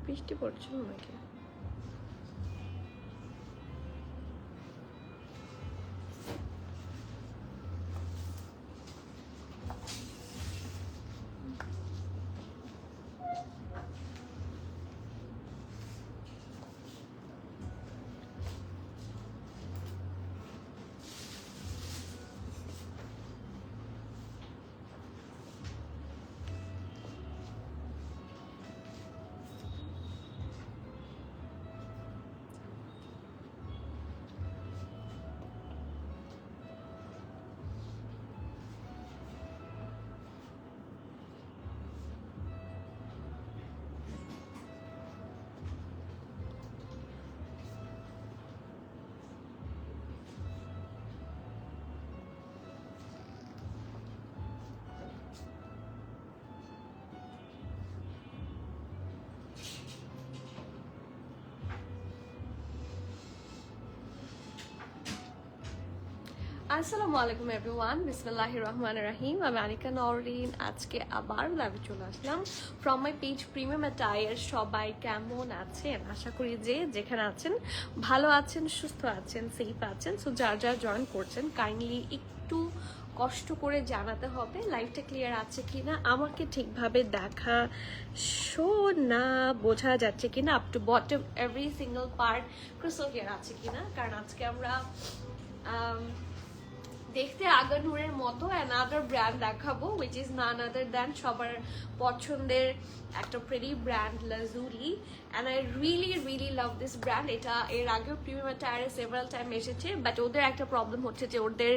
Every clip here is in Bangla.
বৃষ্টি পড়ছিল নাকি? আসসালামু আলাইকুম এভরিওয়ান, বিসমিল্লাহির রহমানির রহিম। আমি আনিকা নওরিন। আজকে আবার লাইভে চলে আসলাম from my page premium attire. সবাই কেমন আছেন? আশা করি যে যেখানে আছেন ভালো আছেন, সুস্থ আছেন, সেফ আছেন। সো যার যার জয়েন করছেন কাইন্ডলি একটু কষ্ট করে জানাতে হবে লাইভটা ক্লিয়ার আছে কিনা, আমাকে ঠিকভাবে দেখা না বোঝা যাচ্ছে কিনা, up to bottom every single part crystal clear আছে কিনা। কারণ আজকে আমরা দেখতে আগানুরের মতো অ্যানাদার ব্র্যান্ড দেখাবো, which is none other than সবার পছন্দের একটা pretty brand lazuli. And I really love this brand. এটা এর আগেও প্রিমিয়াম অ্যাটায়ারে সেভারাল টাইম এসেছে, বাট ওদের একটা প্রবলেম হচ্ছে যে ওদের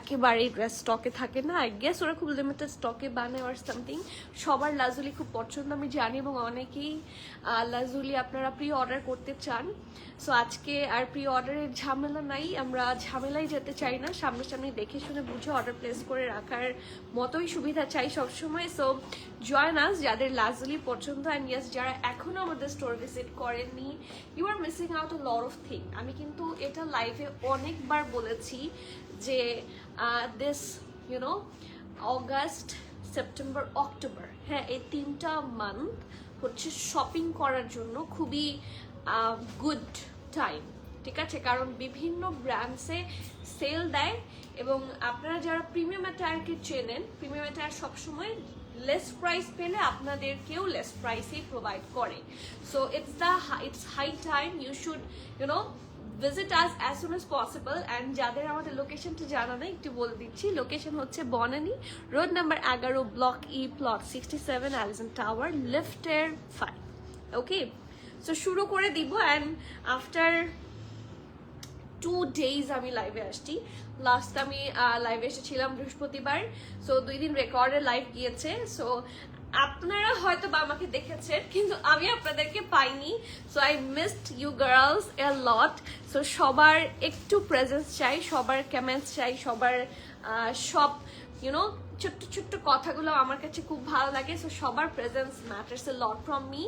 একেবারেই ড্রেস স্টকে থাকে না। আই গেস ওরা খুব লিমিটেড স্টকে বানায় আর সামথিং। সবার লাজুলি খুব পছন্দ আমি জানি, এবং অনেকেই লাজুলি আপনারা প্রি অর্ডার করতে চান। সো আজকে আর প্রি অর্ডারের ঝামেলা নাই, আমরা ঝামেলাই যেতে চাই না, সামনাসামনি দেখে শুনে বুঝে অর্ডার প্লেস করে রাখার মতোই সুবিধা চাই সবসময়। সো জয়েন আস যাদের লাজুলি পছন্দ, অ্যান্ড ইয়েস যারা এখনও আমাদের স্টোর ভিজিট করেননি, you are missing out a lot of thing. আমি কিন্তু এটা লাইভে অনেকবার বলেছি যে this you know August, September, October, হ্যাঁ এই 3টা মান্থ হচ্ছে শপিং করার জন্য খুবই গুড টাইম, ঠিক আছে? কারণ বিভিন্ন ব্র্যান্ডসে সেল দেয়, এবং আপনারা যারা প্রিমিয়াম অ্যাটায়ারকে চেনেন, প্রিমিয়াম অ্যাটায়ার সবসময় লেস প্রাইস পেলে আপনাদেরকেও লেস প্রাইসেই প্রোভাইড করে। So it's high time you should you know visit us as soon as possible. and যাদের আমাদের লোকেশনটা জানা নেই একটু বলে দিচ্ছি। লোকেশন হচ্ছে Banani road number 11, block E, plot 67, Allison tower, লিফটের 5। ওকে, সো শুরু করে দিব। অ্যান্ড আফটার 2 days আমি লাইভে আসছি। লাস্ট আমি লাইভে এসেছিলাম বৃহস্পতিবার, সো 2 দিন রেকর্ডের লাইভ গিয়েছে। সো আপনারা হয়তো বা আমাকে দেখেছেন, কিন্তু আমি আপনাদেরকে পাইনি। So I missed you girls a lot. So সবার একটু প্রেজেন্স চাই, সবার কমেন্টস চাই, সবার সব ইউনো ছোট্ট ছোট্ট কথাগুলো আমার কাছে খুব ভালো লাগে। সো সবার presence matters a lot from me.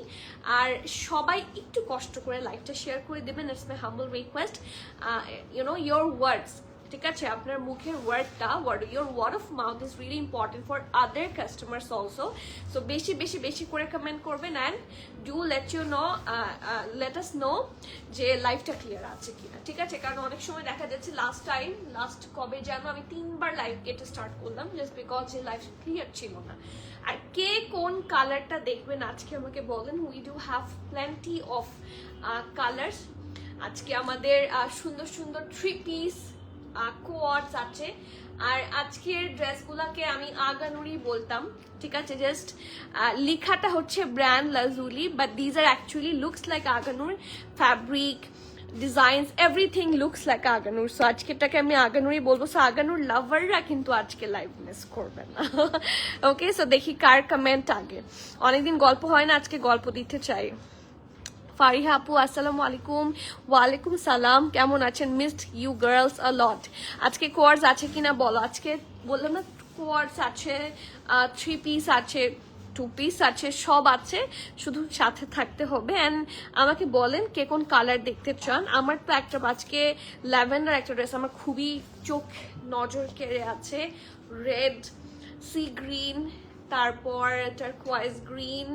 আর সবাই একটু কষ্ট করে লাইভটা শেয়ার করে দেবেন, it's my humble request. You know your words, ঠিক আছে? আপনার মুখের ওয়ার্ডটা, your word of mouth is really important for other customers also. So বেশি বেশি বেশি করে কমেন্ট করবেন, and do let us know যে লাইভটা ক্লিয়ার আছে কিনা, ঠিক আছে? কারণ অনেক সময় দেখা যাচ্ছে লাস্ট কবে যেন আমি 3বার লাইভ কেটে স্টার্ট করলাম, জাস্ট বিকজ যে লাইভ ক্লিয়ার ছিল না। আর কে কোন কালারটা দেখবেন আজকে আমাকে বলেন। We do have plenty of colours. আজকে আমাদের সুন্দর সুন্দর 3 পিস কোয়ার্ডস আছে। আর আজকের ড্রেসগুলোকে আমি আগানুরি বলতাম, ঠিক আছে? জাস্ট লেখাটা হচ্ছে brand Lajuli, but these are actually looks like Agha Noor. Fabric, designs, everything looks like Agha Noor. So আজকেরটাকে আমি আগানুরি বলবো। সো আগানুর লাভাররা কিন্তু আজকে লাইভ মিস করবে না। ওকে, সো দেখি কার কমেন্ট আগে। অনেকদিন গল্প হয় না, আজকে গল্প দিতে চাই। ফারিহা আপু আসসালামু আলাইকুম। ওয়ালাইকুম সালাম, কেমন আছেন? মিসড ইউ গার্লস আ লট। আজকে কোয়ার্স আছে কিনা বলো। আজকে বললাম না, কোয়ার্স আছে, 3 পিস আছে, 2 পিস আছে, সব আছে, শুধু সাথে থাকতে হবে। অ্যান্ড আমাকে বলেন কে কোন কালার দেখতে চান। আমার তো একটা আজকে ল্যাভেন্ডার একটা ড্রেস আমার খুবই চোখ নজর কেড়ে আছে। রেড, সি গ্রিন, তারপর টারকোয়াইজ গ্রিন,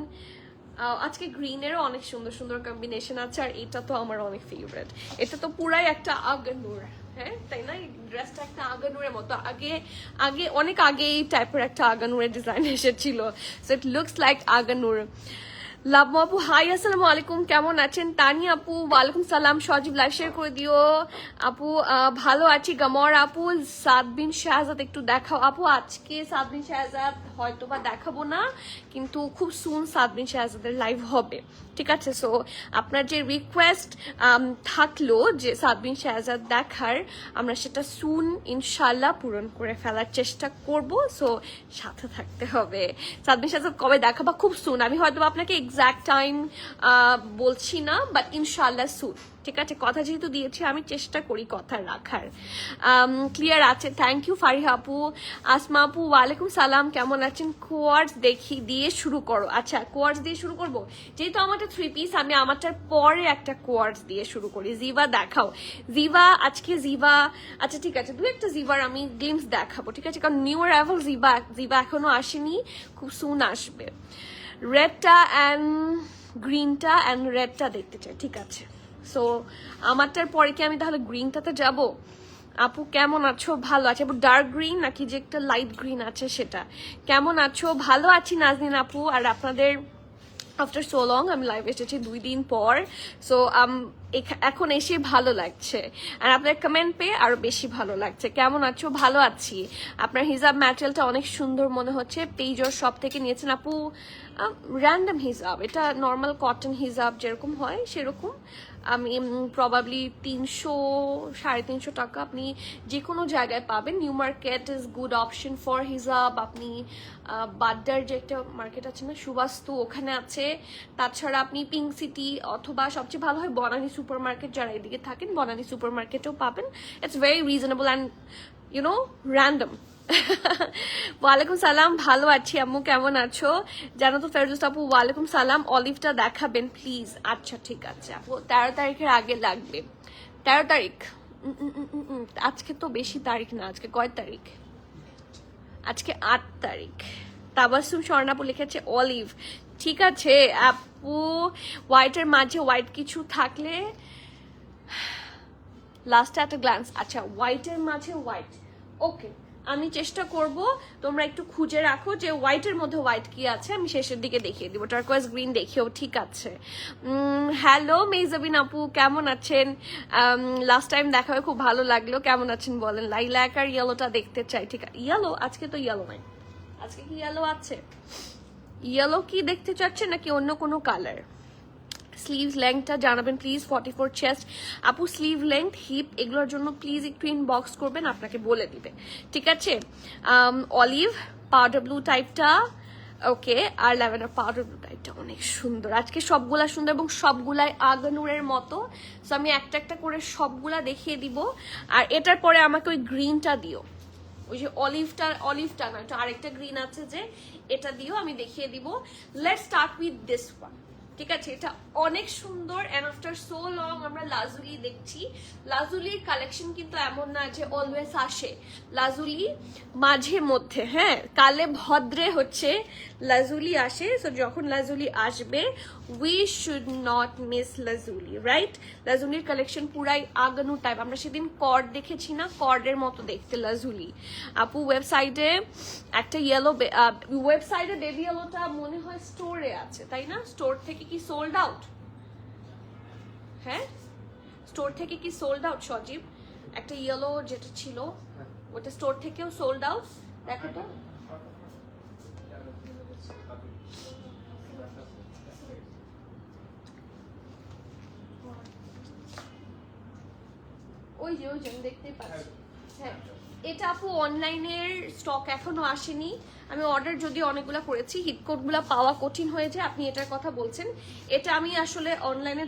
আজকে গ্রিনেরও অনেক সুন্দর সুন্দর কম্বিনেশন আছে, আর এটা তো আমার অনেক ফেভারিট। এটা তো পুরাই একটা আগানুর, হ্যাঁ তাই না? এই ড্রেসটা একটা আগানুরের মতো, আগে আগে অনেক আগে এই টাইপের একটা আগানুরের ডিজাইন এসেছিল, so it looks like Aganoor. লাভমু আপু হাই, আসসালামু আলাইকুম, কেমন আছেন? তানি আপু ওয়ালাইকুম সালাম, সজীব লাইভ শেয়ার করে দিও আপু। ভালো আছি। গামর আপু সাদ বিন শাহজাদ একটু দেখাও আপু। আজকে সাদ বিন শাহজাদ হয়তো বা দেখাবো না, কিন্তু খুব সুন সাদ বিন শাহজাদের লাইভ হবে, ঠিক আছে? সো আপনার যে রিকোয়েস্ট থাকলো যে সাদ বিন শাহজাদ দেখার, আমরা সেটা সুন ইনশাল্লাহ পূরণ করে ফেলার চেষ্টা করব। সো সাথে থাকতে হবে। সাদ বিন শাহজাদ কবে দেখাবা? খুব সুন। আমি হয়তো আপনাকে এক্সাক্ট টাইম বলছি না, বাট ইনশাল্লাহ সুন, ঠিক আছে? কথা যেহেতু দিয়েছি আমি চেষ্টা করি কথা রাখার। ক্লিয়ার আছে, থ্যাংক ইউ ফারিহা আপু। আসমা আপু ওয়ালাইকুম সালাম, কেমন আছেন? কোয়ার্টস দেখি দিয়ে শুরু করো। আচ্ছা কোয়ার্টস দিয়ে শুরু করব, যেহেতু আমারটা 3 পিস, আমি আমারটার পরে একটা কোয়ার্টস দিয়ে শুরু করি। জিভা দেখাও। জিভা আজকে জিভা, আচ্ছা ঠিক আছে, দু একটা জিভার আমি গ্লিমস দেখাবো, ঠিক আছে? কারণ নিউ অ্যারাইভাল জিভা এখনো আসেনি, খুব সুন আসবে। রেডটা অ্যান্ড গ্রিনটা অ্যান্ড রেডটা দেখতে চাই, ঠিক আছে? সো আমারটার পরে কি আমি তাহলে গ্রিনটাতে যাব? আপু কেমন আছো? ভালো আছে আপু। ডার্ক গ্রিন নাকি যে একটা লাইট গ্রিন আছে সেটা? কেমন আছো? ভালো আছি নাজনীন আপু। আর আপনাদের আফটার সো লং আমি লাইভ এসেছি 2 দিন পর, সো এখন এসে ভালো লাগছে, আর আপনার কমেন্ট পেয়ে আরো বেশি ভালো লাগছে। কেমন আছো? ভালো আছি। আপনার হিজাব ম্যাটেরিয়ালটা অনেক সুন্দর মনে হচ্ছে, পেজর শপ থেকে নিয়েছেন আপু? র্যান্ডম হিজাব, এটা নর্মাল কটন হিজাব যেরকম হয় সেরকম। আমি প্রবাবলি 300-350 টাকা আপনি যে কোনো জায়গায় পাবেন। New market is good option for হিজাব। আপনি বাড্ডার যে একটা মার্কেট আছে না, সুবাস্তু, ওখানে আছে। তাছাড়া আপনি পিঙ্ক সিটি অথবা সবচেয়ে ভালো হয় বনানী সুপার মার্কেট, যারা এদিকে থাকেন বনানী সুপার মার্কেটেও পাবেন। It's very reasonable and random. ওয়ালাইকুম সালাম, ভালো আছি আম্মু, কেমন আছো? জানো তো ফেরদৌস আপু ওয়ালাইকুম সালাম। অলিভটা দেখাবেন প্লিজ? আচ্ছা ঠিক আছে আপু, 13 তারিখের আগে লাগবে। 13 তারিখ? আজকে তো বেশি তারিখ না, আজকে কয় তারিখ? আজকে 8 তারিখ। তাবাসুম স্বর্ণাপু লিখেছে অলিভ, ঠিক আছে আপু। হোয়াইটের মাঝে হোয়াইট কিছু থাকলে লাস্টে একটা গ্ল্যান্স। আচ্ছা হোয়াইটের মাঝে হোয়াইট, ওকে আমি চেষ্টা করব। তোমরা একটু খুঁজে রাখো যে হোয়াইটের মধ্যে হোয়াইট কি আছে, আমি শেষের দিকে দেখিয়ে দিব। টার্কোয়েজ গ্রিন দেখিও, ঠিক আছে? হ্যালো মেজাবিন আপু, কেমন আছেন? লাস্ট টাইম দেখা হয়ে খুব ভালো লাগলো, কেমন আছেন বলেন? লাইলাক আর ইয়েলোটা দেখতে চাই, ঠিক আছে? ইয়েলো আজকে তো ইয়েলো নাই, আজকে কি ইয়েলো আছে? ইয়েলো কি দেখতে চাচ্ছেন নাকি অন্য কোনো কালার? স্লিভস লেন্থটা জানাবেন প্লিজ। 44 চেস্ট আপু, স্লিভ লেন্থ হিপ এগুলোর জন্য প্লিজ একটু ইনবক্স করবেন, আপনাকে বলে দিবে, ঠিক আছে? অলিভ পাউডার ব্লু টাইপটা, ওকে। আর ল্যাভেন্ডার পাউডার ব্লু টাইপটা অনেক সুন্দর। আজকে সবগুলা সুন্দর এবং সবগুলাই আগানুরের মতো, সো আমি একটা একটা করে সবগুলা দেখিয়ে দিব। আর এটার পরে আমাকে ওই গ্রিনটা দিও, ওই যে অলিভটা না, এটা আরেকটা গ্রিন আছে যে, এটা দিও, আমি দেখিয়ে দিব। Let's start with this one, ঠিক আছে? এটা অনেক সুন্দর এন্ড আফটার সো লং আমরা লাজুলি দেখছি। লাজুলির কালেকশন কিন্তু এমন না যে অলওয়েজ আসে, লাজুলি মাঝে মধ্যে, হ্যাঁ কালে ভদ্রে হচ্ছে লাজুলি আসে। সো যখন লাজুলি আসবে we should not miss Lajuli, right? লাজুলির কালেকশন পুরাই আগানু টাইপ। আমরা সেদিন কর্ড দেখেছি না, কর্ডের মতো দেখতে লাজুলি। আপু ওয়েবসাইটে একটা ইয়েলো, ওয়েবসাইটে বেবি ইয়েলোটা মনে হয় স্টোরে আছে, তাই না? স্টোর থেকে কি সোল্ড আউট? হ্যাঁ স্টোর থেকে কি সোল্ড আউট সজীব? একটা ইয়েলো যেটা ছিল ওটা স্টোর থেকেও সোল্ড আউট, দেখো তো। ওই যে আমি দেখতেই পাচ্ছি। হ্যাঁ এটা আপু অনলাইনের স্টক এখনো আসেনি। আমি অর্ডার যদি অনেকগুলো করেছি, হিটকোটগুলো পাওয়া কঠিন হয়ে যায়। আপনি এটার কথা বলছেন, এটা আমি আসলে অনলাইনে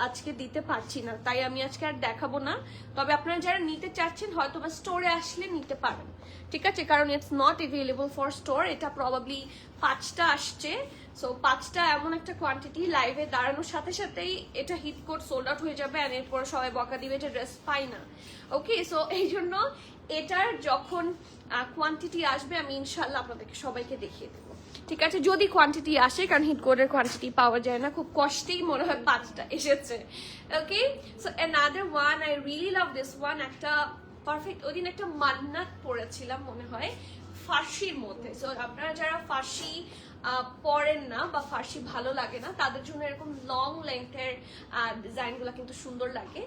আজকে দিতে পারছি না, তাই আমি আজকে আর দেখাবো না। তবে আপনারা যারা নিতে চাচ্ছেন হয়তো বা স্টোরে আসলে নিতে পারেন, ঠিক আছে? কারণ it's not available for store. এটা প্রবাবলি 5টা আসছে, সো 5টা এমন একটা কোয়ান্টিটি, লাইভে দাঁড়ানোর সাথে সাথেই এটা হিট কোড সোল্ড আউট হয়ে যাবে, আর এরপর সবাই বকা দিবে যে ড্রেস পাই না। ওকে, সো এই জন্য এটার যখন কোয়ান্টিটি আসবে আমি ইনশাল্লাহ আপনাদেরকে সবাইকে দেখিয়ে দেবো, ঠিক আছে, যদি কোয়ান্টিটি আসে, কারণ হিট কোডের কোয়ান্টিটি পাওয়া যায় না, খুব কষ্টেই মনে হয় 5টা এসেছে। Okay, so another one, I really love this one. একটা পারফেক্ট, ওই দিন একটা মান্নাত পরেছিলাম মনে হয় ফার্সির মধ্যে। সো আপনারা যারা ফার্সি পরেন না বা ফার্সি ভালো লাগে না, তাদের জন্য এরকম লং লেন্থের ডিজাইনগুলো কিন্তু সুন্দর লাগে।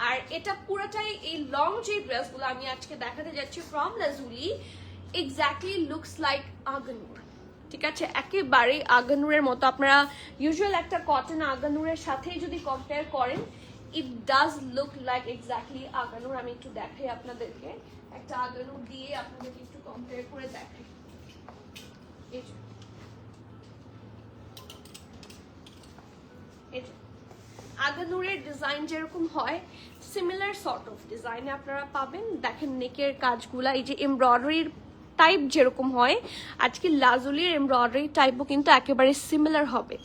আর এটা পুরোটাই এই লং যে ড্রেসগুলো আমি আজকে দেখাতে যাচ্ছি from Lajuli, exactly looks like Agha Noor, ঠিক আছে, একেবারেই আগানুরের মতো। আপনারা ইউজুয়াল একটা কটন আগানুরের সাথেই যদি কম্পেয়ার করেন, it does look like exactly Agha Noor. আমি একটু দেখাই আপনাদেরকে, একটা আগানুর দিয়ে আপনাদেরকে একটু কম্পেয়ার করে দেখাই। আগানুরের ডিজাইন যেরকম হয়, সিমিলার সর্ট অফ ডিজাইনে আপনারা পাবেন। দেখেন নেকের কাজগুলা, এই যে এমব্রয়ডারির টাইপ যেরকম হয়, আজকে লাজুলির এমব্রয়ডারি টাইপও কিন্তু একেবারে সিমিলার হবে,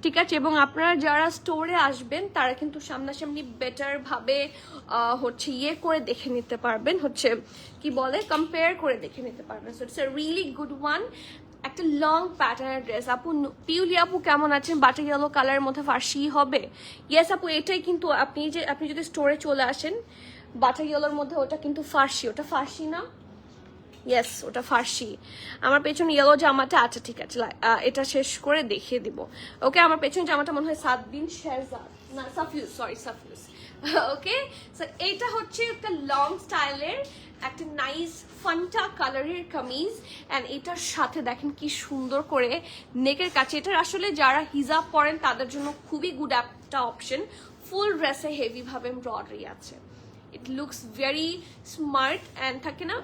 ঠিক আছে। এবং আপনারা যারা স্টোরে আসবেন তারা কিন্তু সামনাসামনি বেটার ভাবে হচ্ছে ইয়ে করে দেখে নিতে পারবেন, হচ্ছে কি বলে, কম্পেয়ার করে দেখে নিতে পারবেন। So it's a really good one. একটা লং প্যাটার্নের ড্রেস। আপু পিউলি আপু কেমন আছেন? বাটার ইয়েলো কালারের মধ্যে ফার্সি হবে? ইয়েস আপু, এটাই কিন্তু আপনি যদি স্টোরে চলে আসেন, বাটার ইয়েলোর মধ্যে ওটা কিন্তু ফার্সি। ওটা ফার্সি না? ইয়েস, ওটা ফার্সি। আমার পেছনে ইয়েলো জামাটা, আচ্ছা ঠিক আছে, এটা শেষ করে দেখিয়ে দিব। ওকে, আমার পেছনে জামাটা মনে হয় সাদবিন শেরজাদ, না সাফিউজ, সরি সাফিউজ। ওকে, সো এইটা হচ্ছে একটা লং স্টাইলের একটা নাইস ফান্টা কালারের কামিজ, অ্যান্ড এটার সাথে দেখেন কি সুন্দর করে নেকের কাছে। এটার আসলে যারা হিজাব পরেন তাদের জন্য খুবই গুড একটা অপশন। ফুল ড্রেসে হেভি ভাবে এমব্রয়ডারি আছে। ইট লুকস ভেরি স্মার্ট অ্যান্ড থাকে না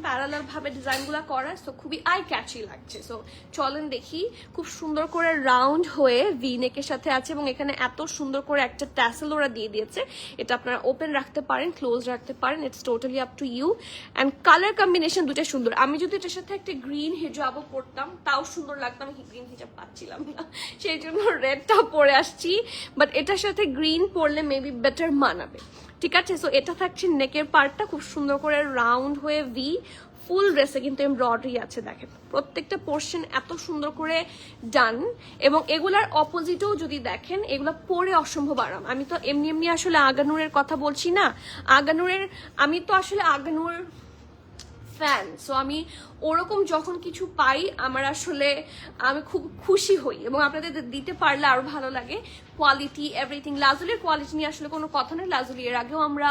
প্যারালাল ভাবে ডিজাইনগুলো করা, সো খুবই আই ক্যাচি লাগছে। সো চলেন দেখি, খুব সুন্দর করে রাউন্ড হয়ে ভি নেকের সাথে আছে, এবং এখানে এত সুন্দর করে একটা ট্যাসেল ওরা দিয়ে দিয়েছে। এটা আপনারা ওপেন রাখতে পারেন, ক্লোজ রাখতে পারেন, it's totally up to you. And colour combination দুটো সুন্দর। আমি যদি এটার সাথে একটা গ্রিন হিজাবও পরতাম তাও সুন্দর লাগতো, আমি গ্রিন হিজাব পাচ্ছিলাম না, সেই জন্য রেডটা পরে আসছি। বাট এটার সাথে গ্রিন পরলে মেবি বেটার মানাবে, ঠিক আছে। সো এটা থাকছে নেকের পার্টটা, খুব সুন্দর করে রাউন্ড হয়ে ভি। ফুল ড্রেসে কিন্তু এমব্রয়ডারি আছে, দেখেন প্রত্যেকটা পোর্শন এত সুন্দর করে ডান। এবং এগুলার অপোজিটেও যদি দেখেন, এগুলো পরে অসম্ভব আরাম। আমি তো এমনি আসলে আগানুরের কথা বলছি না, আমি তো আসলে আগানুর ফ্যান। সো আমি ওরকম যখন কিছু পাই আমি খুব খুশি হই, এবং আপনাদের দিতে পারলে আরো ভালো লাগে। কোয়ালিটি এভরিথিং, লাজুলির কোয়ালিটি নিয়ে আসলে কোনো কথা নেই। লাজুলি এর আগেও আমরা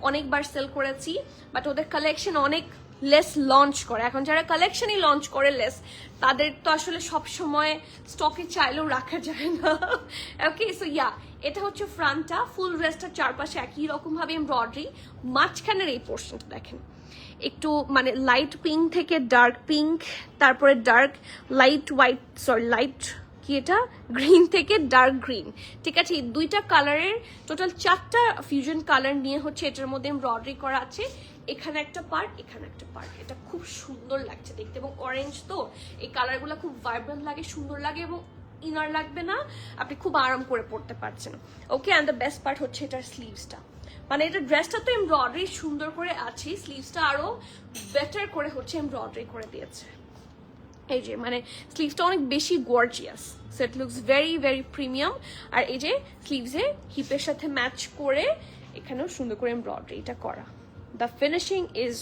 অনেকবার সেল করেছি, বাট ওদের কালেকশন অনেক লেস লঞ্চ করে। এখন যারা কালেকশনই লঞ্চ করে লেস, তাদের তো আসলে সব সময় স্টকে চাইলেও রাখা যায় না। ওকে, সো ইয়া, এটা হচ্ছে ফ্রন্টটা। ফুল ড্রেসটার চারপাশে একই রকম ভাবে এমব্রয়ডারি। মাঝখানের এই পোর্শনটা দেখেন একটু মানে লাইট পিঙ্ক থেকে ডার্ক পিঙ্ক, তারপরে dark light white, sorry light কি এটা গ্রিন থেকে ডার্ক গ্রিন, ঠিক আছে। এই দুইটা কালারের টোটাল 4টা ফিউশন কালার নিয়ে হচ্ছে এটার মধ্যে এমব্রয়ডারি করা আছে। এখানে একটা পার্ট, এখানে একটা পার্ট, এটা খুব সুন্দর লাগছে দেখতে। এবং অরেঞ্জ তো এই কালারগুলো খুব ভাইব্রেন্ট লাগে, সুন্দর লাগে, এবং ইনার লাগবে না, আপনি খুব আরাম করে পড়তে পারছেন। ওকে, অ্যান্ড দ্য বেস্ট পার্ট হচ্ছে এটার স্লিভসটা। মানে এটা ড্রেসটা তো এমব্রয়ডারি সুন্দর করে আছে, স্লিভসটা আরো বেটার করে হচ্ছে এমব্রয়ডারি করে দিয়েছে। এই যে মানে স্লিভসটা অনেক বেশি gorgeous, so it looks very very premium. আর এই যে স্লিভসে হিপের সাথে ম্যাচ করে এখানেও সুন্দর করে এমব্রয়ডারিটা করা। The finishing is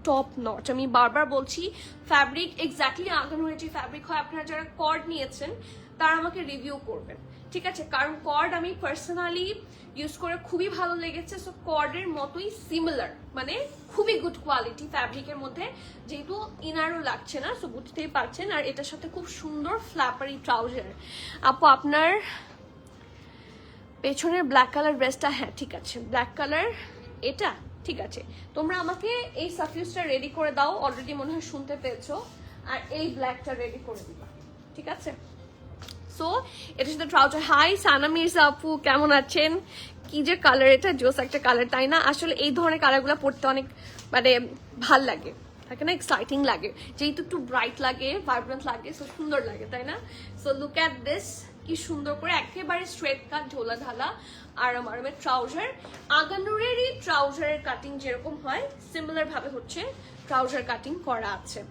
top notch. আমি বারবার বলছি, ফ্যাব্রিক এক্স্যাক্টলি আগানুরের যে ফ্যাব্রিক হয়, আপনারা যারা কর্ড নিয়েছেন তারা আমাকে রিভিউ করবেন, ঠিক আছে। কারণ কর্ড আমি পার্সোনালি ইউজ করে খুবই ভালো লেগেছে। সো কর্ডের মতোই সিমিলার, মানে খুবই গুড কোয়ালিটি ফ্যাব্রিকের মধ্যে, যেহেতু ইনারও লাগছে না, সো বুঝতেই পারছেন। আর এটার সাথে খুব সুন্দর ফ্ল্যাপারি ট্রাউজার। আপু আপনার পেছনের ব্ল্যাক কালার ড্রেসটা, হ্যাঁ ঠিক আছে, ব্ল্যাক কালার এটা ঠিক আছে। তোমরা আমাকে এই সাফিউজটা রেডি করে দাও, অলরেডি মনে হয় শুনতে পেয়েছো, আর এই ব্ল্যাকটা রেডি করে দিবা, ঠিক আছে। সো এটার সাথে ট্রাউজার। হাই সানা মির্জা আপু, কেমন আছেন? কি যে কালার, এটা জোস একটা কালার, তাই না? আসলে এই ধরনের কালারগুলো পড়তে অনেক মানে ভাল লাগে, থাকে না, এক্সাইটিং লাগে, যেহেতু একটু ব্রাইট লাগে, ভাইব্রেন্ট লাগে, সো সুন্দর লাগে, তাই না? সো লুক অ্যাট দিস, কি সুন্দর করে একেবারে স্ট্রেট কাট ঢোলা ঢালা আরাম আরামের ট্রাউজার। আগানুরেরই ট্রাউজারের কাটিং যেরকম হয় সিমিলার ভাবে হচ্ছে ট্রাউজার কাটিং করা আছে।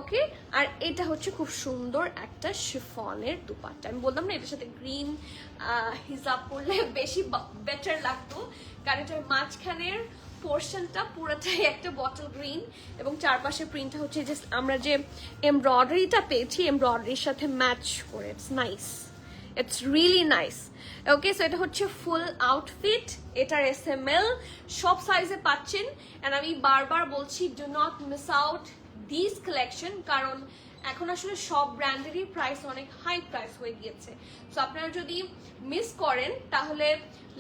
ওকে, আর এটা হচ্ছে খুব সুন্দর একটা শিফনের দুপাট্টা। আমি বললাম না এটার সাথে গ্রিন হিজাব পরলে বেশি বেটার লাগতো, কারণ এটার মাঝখানের পোর্শনটা পুরোটাই একটা বটল গ্রিন এবং চারপাশে প্রিন্টটা হচ্ছে যে আমরা যে এমব্রয়ডারিটা পেয়েছি এমব্রয়ডারির সাথে ম্যাচ করে। It's nice, it's really nice. Okay, so এটা হচ্ছে ফুল আউটফিট, এটার SML সব সাইজে পাচ্ছেন। অ্যান্ড আমি বারবার বলছি do not miss out this collection, কারণ এখন আসলে সব ব্র্যান্ডেরই প্রাইস অনেক হাই প্রাইস হয়ে গিয়েছে। সো আপনারা যদি মিস করেন তাহলে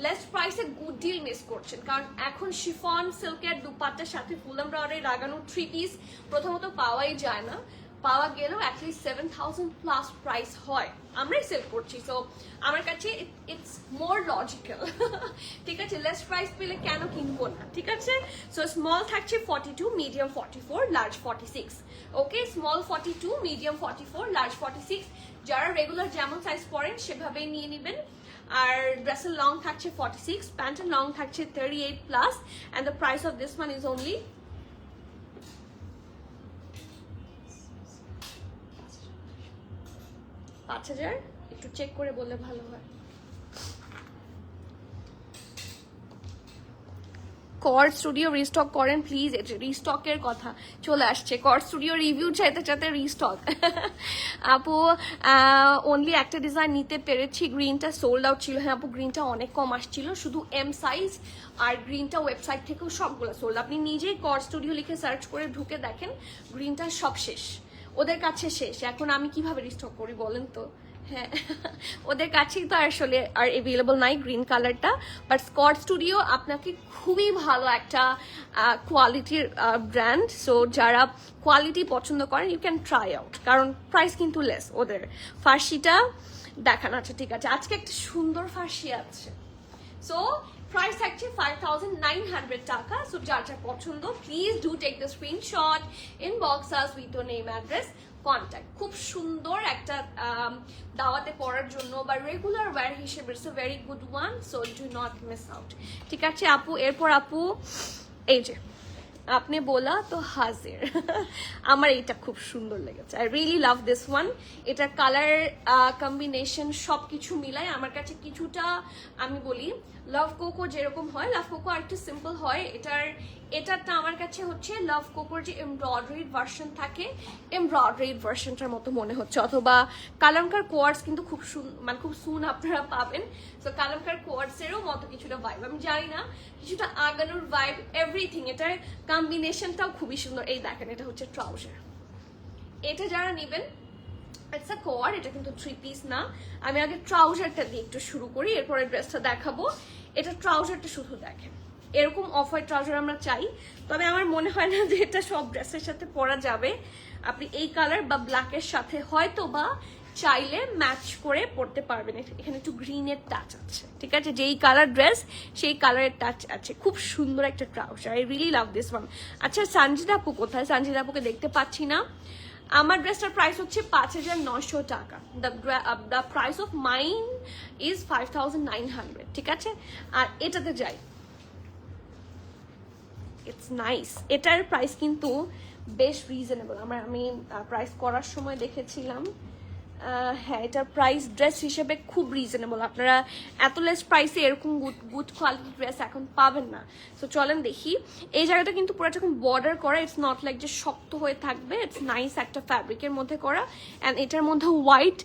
লেস প্রাইসে গুড ডিল মিস করছেন, কারণ এখন শিফন সিল্কের দুপাট্টার সাথে ফুল এমব্রয়ডারি লাগানো 3 পিস প্রথমত পাওয়াই যায় না, পাওয়া গেলেও অ্যাটলিস্ট 7,000 প্লাস প্রাইস হয়, আমরাই সেল করছি। সো আমার কাছে ইটস মোর লজিক্যাল। ঠিক আছে, লেস প্রাইস পেলে কেন কিনবো না, ঠিক আছে। সো স্মল থাকছে 42, মিডিয়াম 44, লার্জ 46। ওকে, স্মল 42, মিডিয়াম 44, লার্জ 46। যারা রেগুলার যেমন সাইজ পরেন সেভাবেই নিয়ে নেবেন। আর ড্রেসের লং থাকছে 46, প্যান্টের লং থাকছে 38 plus, and the price of this one is only 5,000। একটু চেক করে বললে ভালো হয়। কর স্টুডিও রিস্টক করেন প্লিজ, রিস্টকের কথা চলে আসছে। কর স্টুডিও রিভিউ চাইতে চাইতে রিস্টক। আপু অনলি একটা ডিজাইন নিতে পেরেছি, গ্রিনটা সোল্ড আউট ছিল। হ্যাঁ আপু, গ্রিনটা অনেক কম আসছিল, শুধু M সাইজ, আর গ্রিনটা ওয়েবসাইট থেকেও সবগুলো সোল্ড। আপনি নিজেই কর স্টুডিও লিখে সার্চ করে ঢুকে দেখেন, গ্রিনটা সব শেষ, ওদের কাছে শেষ। এখন আমি কিভাবে রিস্টক করি বলেন তো? হ্যাঁ, ওদের কাছেই তো আসলে আর অ্যাভেলেবল নাই গ্রিন কালারটা। বাট স্কট স্টুডিও আপনাকে খুবই ভালো একটা কোয়ালিটির ব্র্যান্ড। সো যারা কোয়ালিটি পছন্দ করেন ইউ ক্যান ট্রাই আউট, কারণ প্রাইস কিন্তু লেস ওদের। ফার্সিটা দেখান, আচ্ছা ঠিক আছে, আজকে একটা সুন্দর ফার্সি আছে। সো প্রাইস থাকছে 5,900 টাকা। সো যার যা পছন্দ please do take the screenshot, inbox us with your name, address, contact. খুব সুন্দর একটা দাওয়াতে পড়ার জন্য বা রেগুলার ওয়্যার হিসেবে it's a very good one. So do not miss out, ঠিক আছে আপু। এরপর আপু এই যে আপনি বলা তো হাজির। আমার এইটা খুব সুন্দর লেগেছে, I really love this one. এটার কালার কম্বিনেশন সব কিছু মিলায় আমার কাছে কিছুটা, আমি বলি লাভ কোকো যেরকম হয়, লাভ কোকো আর একটু সিম্পল হয়। এটারটা আমার কাছে হচ্ছে লাভ কোকোর যে এমব্রয়ডারিড ভার্সন থাকে, এমব্রয়ডারিড ভার্সনটার মতো মনে হচ্ছে। অথবা কালামকার কোয়ার্টস কিন্তু খুব মানে খুব সুন আপনারা পাবেন। সো কালামকার কোয়ার্টসেরও মতো কিছুটা ভাইব, আমি জানি না, কিছুটা আগানোর ভাইব, এভরিথিং। এটার কম্বিনেশনটাও খুবই সুন্দর। এই দেখেন, এটা হচ্ছে ট্রাউজার। এটা যারা নেবেন ইটস আ কোয়ার, এটা কিন্তু 3 পিস না। আমি আগে ট্রাউজারটা দিয়ে একটু শুরু করি, এরপরে ড্রেসটা দেখাবো। এটা ট্রাউজারটা শুধু দেখেন, এরকম অফ হোয়াইট ট্রাউজার আমরা চাই, তবে আমার মনে হয় না যে এটা সব ড্রেসের সাথে পরা যাবে। আপনি এই কালার বা ব্ল্যাকের সাথে হয়তো বা চাইলে ম্যাচ করে পরতে পারবেন। এখানে একটু গ্রিনের টাচ আছে, ঠিক আছে, যেই কালার ড্রেস সেই কালারের টাচ আছে। খুব সুন্দর একটা trouser, I really love this one. আচ্ছা সানজিদা আপু কোথায়? সানজিদা আপুকে দেখতে পাচ্ছি না। আমার ড্রেসটার প্রাইস হচ্ছে 5,900 টাকা। The price of mine is 5,900, ঠিক আছে। আর এটাতে যাই, ইটস নাইস। এটার প্রাইস কিন্তু বেশ রিজনেবল। আমি প্রাইস করার সময় দেখেছিলাম, হ্যাঁ এটার প্রাইস ড্রেস হিসেবে খুব রিজনেবল। আপনারা এত লেস প্রাইসে এরকম গুড কোয়ালিটি ড্রেস এখন পাবেন না। সো চলেন দেখি। এই জায়গাটা কিন্তু পুরো যখন বর্ডার করা, ইটস নট লাইক যে শক্ত হয়ে থাকবে, ইটস নাইস একটা ফ্যাব্রিকের মধ্যে করা। অ্যান্ড এটার মধ্যে হোয়াইট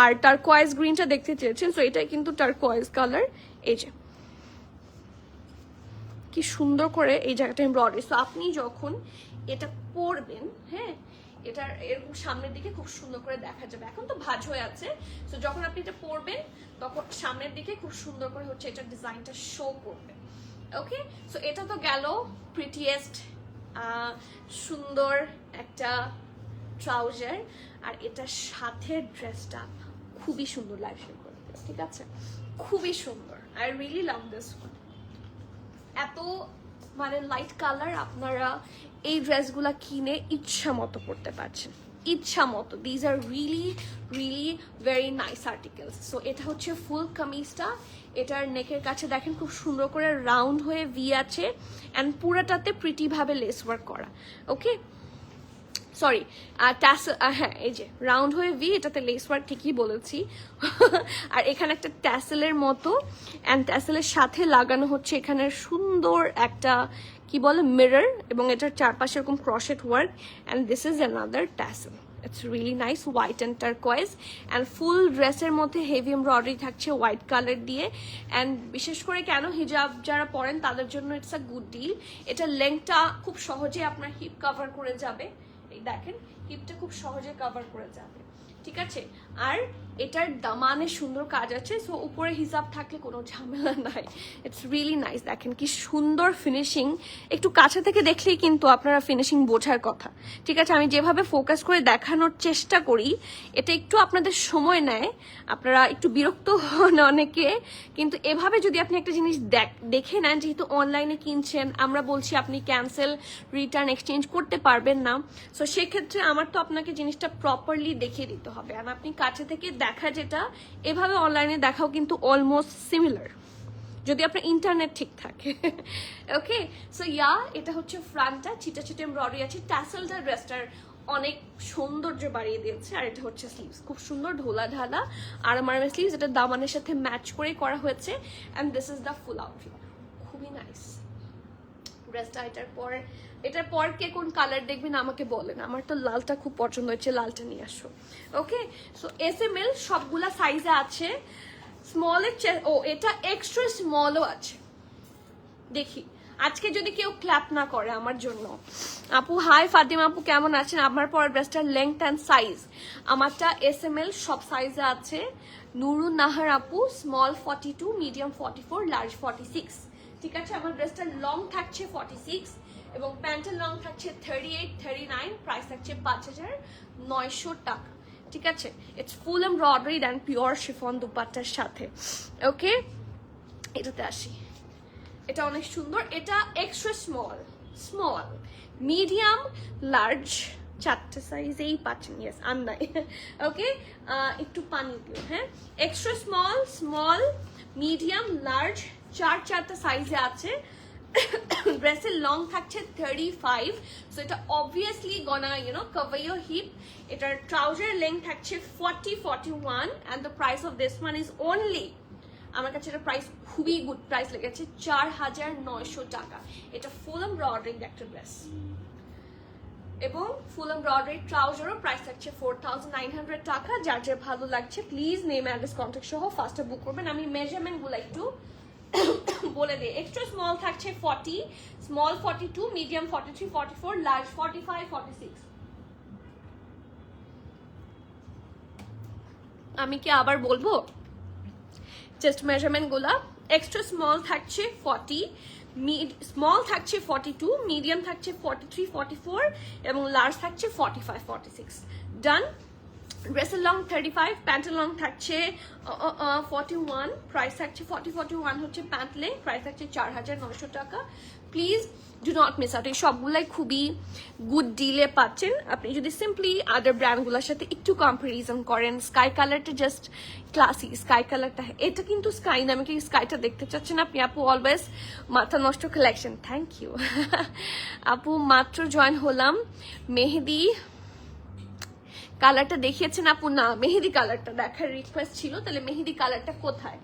আর টারকোয়েজ গ্রিনটা দেখতে চেয়েছেন, সো এটাই কিন্তু টারকোয়েজ কালার। এই যে কি সুন্দর করে এই জায়গাটা এমব্রয়ডারি। সো আপনি যখন এটা পরবেন, হ্যাঁ এটার এরকম সামনের দিকে খুব সুন্দর করে দেখা যাবে। এখন তো ভাঁজ হয়ে আছে, সো যখন আপনি এটা পরবেন তখন সামনের দিকে খুব সুন্দর করে হচ্ছে এটার ডিজাইনটা শো করবে। ওকে, সো এটা তো গেল প্রিটিয়েস্ট সুন্দর একটা ট্রাউজার, আর এটার সাথে ড্রেসটা খুবই সুন্দর লাইভ শেয়ার করে দিল, ঠিক আছে, খুবই সুন্দর। I really love this one. এত মানে লাইট কালার, আপনারা এই ড্রেসগুলা কিনে ইচ্ছা মতো পরতে পারছেন। ইচ্ছা মতো। These are really really very nice articles. So এটা হচ্ছে ফুল কামিজটা, এটার নেকের কাছে দেখেন খুব সুন্দর করে রাউন্ড হয়ে ভি আছে অ্যান্ড পুরাটাতে প্রিটিভাবে লেস ওয়ার্ক করা। ওকে সরি ট্যাসেল, হ্যাঁ এই যে রাউন্ড হয়ে ভি, এটাতে লেস ওয়ার্ক ঠিকই বলেছি। আর এখানে একটা ট্যাসেলের মতো অ্যান্ড ট্যাসেলের সাথে লাগানো হচ্ছে এখানে সুন্দর একটা কি বলে মিরর, এবং এটার চারপাশে এরকম crochet work and this is another tassel. It's really nice, white and turquoise and full ড্রেসের মধ্যে হেভি এমব্রয়ডারি থাকছে হোয়াইট কালার দিয়ে। অ্যান্ড বিশেষ করে কেন হিজাব যারা পরেন তাদের জন্য ইটস আ গুড ডিল। এটা লেংথটা খুব সহজে আপনার হিপ কভার করে যাবে, এই দেখেন হিপটা খুব সহজে কভার করে যাবে, ঠিক আছে। আর এটার দামানে সুন্দর কাজ আছে, সো উপরে হিসাব থাকলে কোনো ঝামেলা নাই। ইটস রিয়েলি নাইস, দেখেন কি সুন্দর ফিনিশিং। একটু কাছে থেকে দেখলেই কিন্তু আপনারা ফিনিশিং বোঝার কথা, ঠিক আছে। আমি যেভাবে ফোকাস করে দেখানোর চেষ্টা করি এটা একটু আপনাদের সময় নেয়, আপনারা একটু বিরক্ত হন অনেকে, কিন্তু এভাবে যদি আপনি একটা জিনিস দেখে নেন, যেহেতু অনলাইনে কিনছেন, আমরা বলছি আপনি ক্যান্সেল রিটার্ন এক্সচেঞ্জ করতে পারবেন না, সো সেক্ষেত্রে আমার তো আপনাকে জিনিসটা প্রপারলি দেখিয়ে দিতে হবে। আর আপনি কাছে থেকে দেখা যেটা এভাবে অনলাইনে দেখাও কিন্তু অলমোস্ট সিমিলার, যদি আপনার ইন্টারনেট ঠিক থাকে। ওকে সো ইয়া, এটা হচ্ছে ফ্রন্টটা, ছিটা ছিটে এমব্রয়ডারি আছে, ট্যাসেলটা ড্রেসটার অনেক সৌন্দর্য বাড়িয়ে দিয়েছে। আর এটা হচ্ছে স্লিভস, খুব সুন্দর ঢোলা ঢালা আর আমার স্লিভস, এটা দামানের সাথে ম্যাচ করে করা হয়েছে and this is the full outfit, খুবই নাইস ড্রেসটা। এটার পর কে কোন কালার দেখবেন আমাকে বলেন, আমার তো লালটা খুব পছন্দ হয়েছে, লালটা নিয়ে আসো। ওকে সো SML সবগুলা সাইজে আছে, স্মলের ও এটা এক্সট্রা স্মলও আছে। দেখি আজকে যদি কেউ ক্ল্যাপ না করে আমার জন্য। আপু হাই, ফাতিমা আপু কেমন আছেন? আমার পরের ড্রেসটার লেংথ অ্যান্ড সাইজ, আমারটা SML সব সাইজে আছে। নুরুন নাহার আপু স্মল 42, মিডিয়াম 44, লার্জ 46, ঠিক আছে। আমার ড্রেসটার লং থাকছে 46 এবং প্যান্টের লং থাকছে 38, 39, প্রাইস থাকছে 5,900 টাকা, ঠিক আছে। It's full embroidery and pure chiffon দুপাট্টার সাথে। ওকে এটাতে আসি, এটা অনেক সুন্দর, এটা এক্সট্রা স্মল মিডিয়াম লার্জ চারটে সাইজেই পাচ্ছেন, ইয়েস আর নাই। ওকে একটু পানি দিও, হ্যাঁ। এক্সট্রা স্মল মিডিয়াম লার্জ চারটা সাইজে আছে। ড্রেসের লং থাকছে 35, সো এটা অবভিয়াসলি গনা কভার ইওর হিপ। এটার ট্রাউজার লেংথ থাকছে 40, 41 and the price of this one is only, আমার কাছে এটা প্রাইস খুবই গুড প্রাইস লেগেছে, 4,900 টাকা। এটা ফুল এমব্রয়ডারি একটা ড্রেস এবং ফুল এমব্রয়ডারি ট্রাউজারও প্রাইস থাকছে 4,900 টাকা। যার যার ভালো লাগছে প্লিজ নেম অ্যাড্রেস কন্ট্যাক্ট সহ ফার্স্টে বুক করবেন। আমি মেজারমেন্টগুলো একটু বলে দিই। এক্সট্রা স্মল থাকছে 40, স্মল 42, মিডিয়াম 43, 44, লার্জ 45, 46। আমি কি আবার বলবো জাস্ট মেজারমেন্টগুলো? এক্সট্রা স্মল থাকছে 40, স্মল থাকছে 42, মিডিয়াম থাকছে 43, 44 এবং লার্জ থাকছে 45, 46। ডান। ড্রেসের লং 35, প্যান্টের লং থাকছে 41, প্রাইস থাকছে 40, 41 হচ্ছে প্যান্ট লেন্থ, প্রাইস থাকছে 4,900 টাকা। Please do not miss out, এই সবগুলাই খুবই গুড ডিলে পাচ্ছেন। আপনি যদি সিম্পলি আদার ব্র্যান্ডগুলোর সাথে একটু কম্পারিজন করেন, স্কাই কালারটা জাস্ট ক্লাসি, স্কাই কালারটা, এটা কিন্তু স্কাই না, আমি কি স্কাইটা দেখতে চাচ্ছেন আপনি? আপু অলওয়েজ মাথা নষ্ট কালেকশন, থ্যাংক ইউ। আপু মাত্র জয়েন হলাম, মেহেদি কালারটা দেখিয়েছেন আপু? না, মেহেদি কালারটা দেখার রিকোয়েস্ট ছিল, তাহলে মেহেদি কালারটা কোথায়?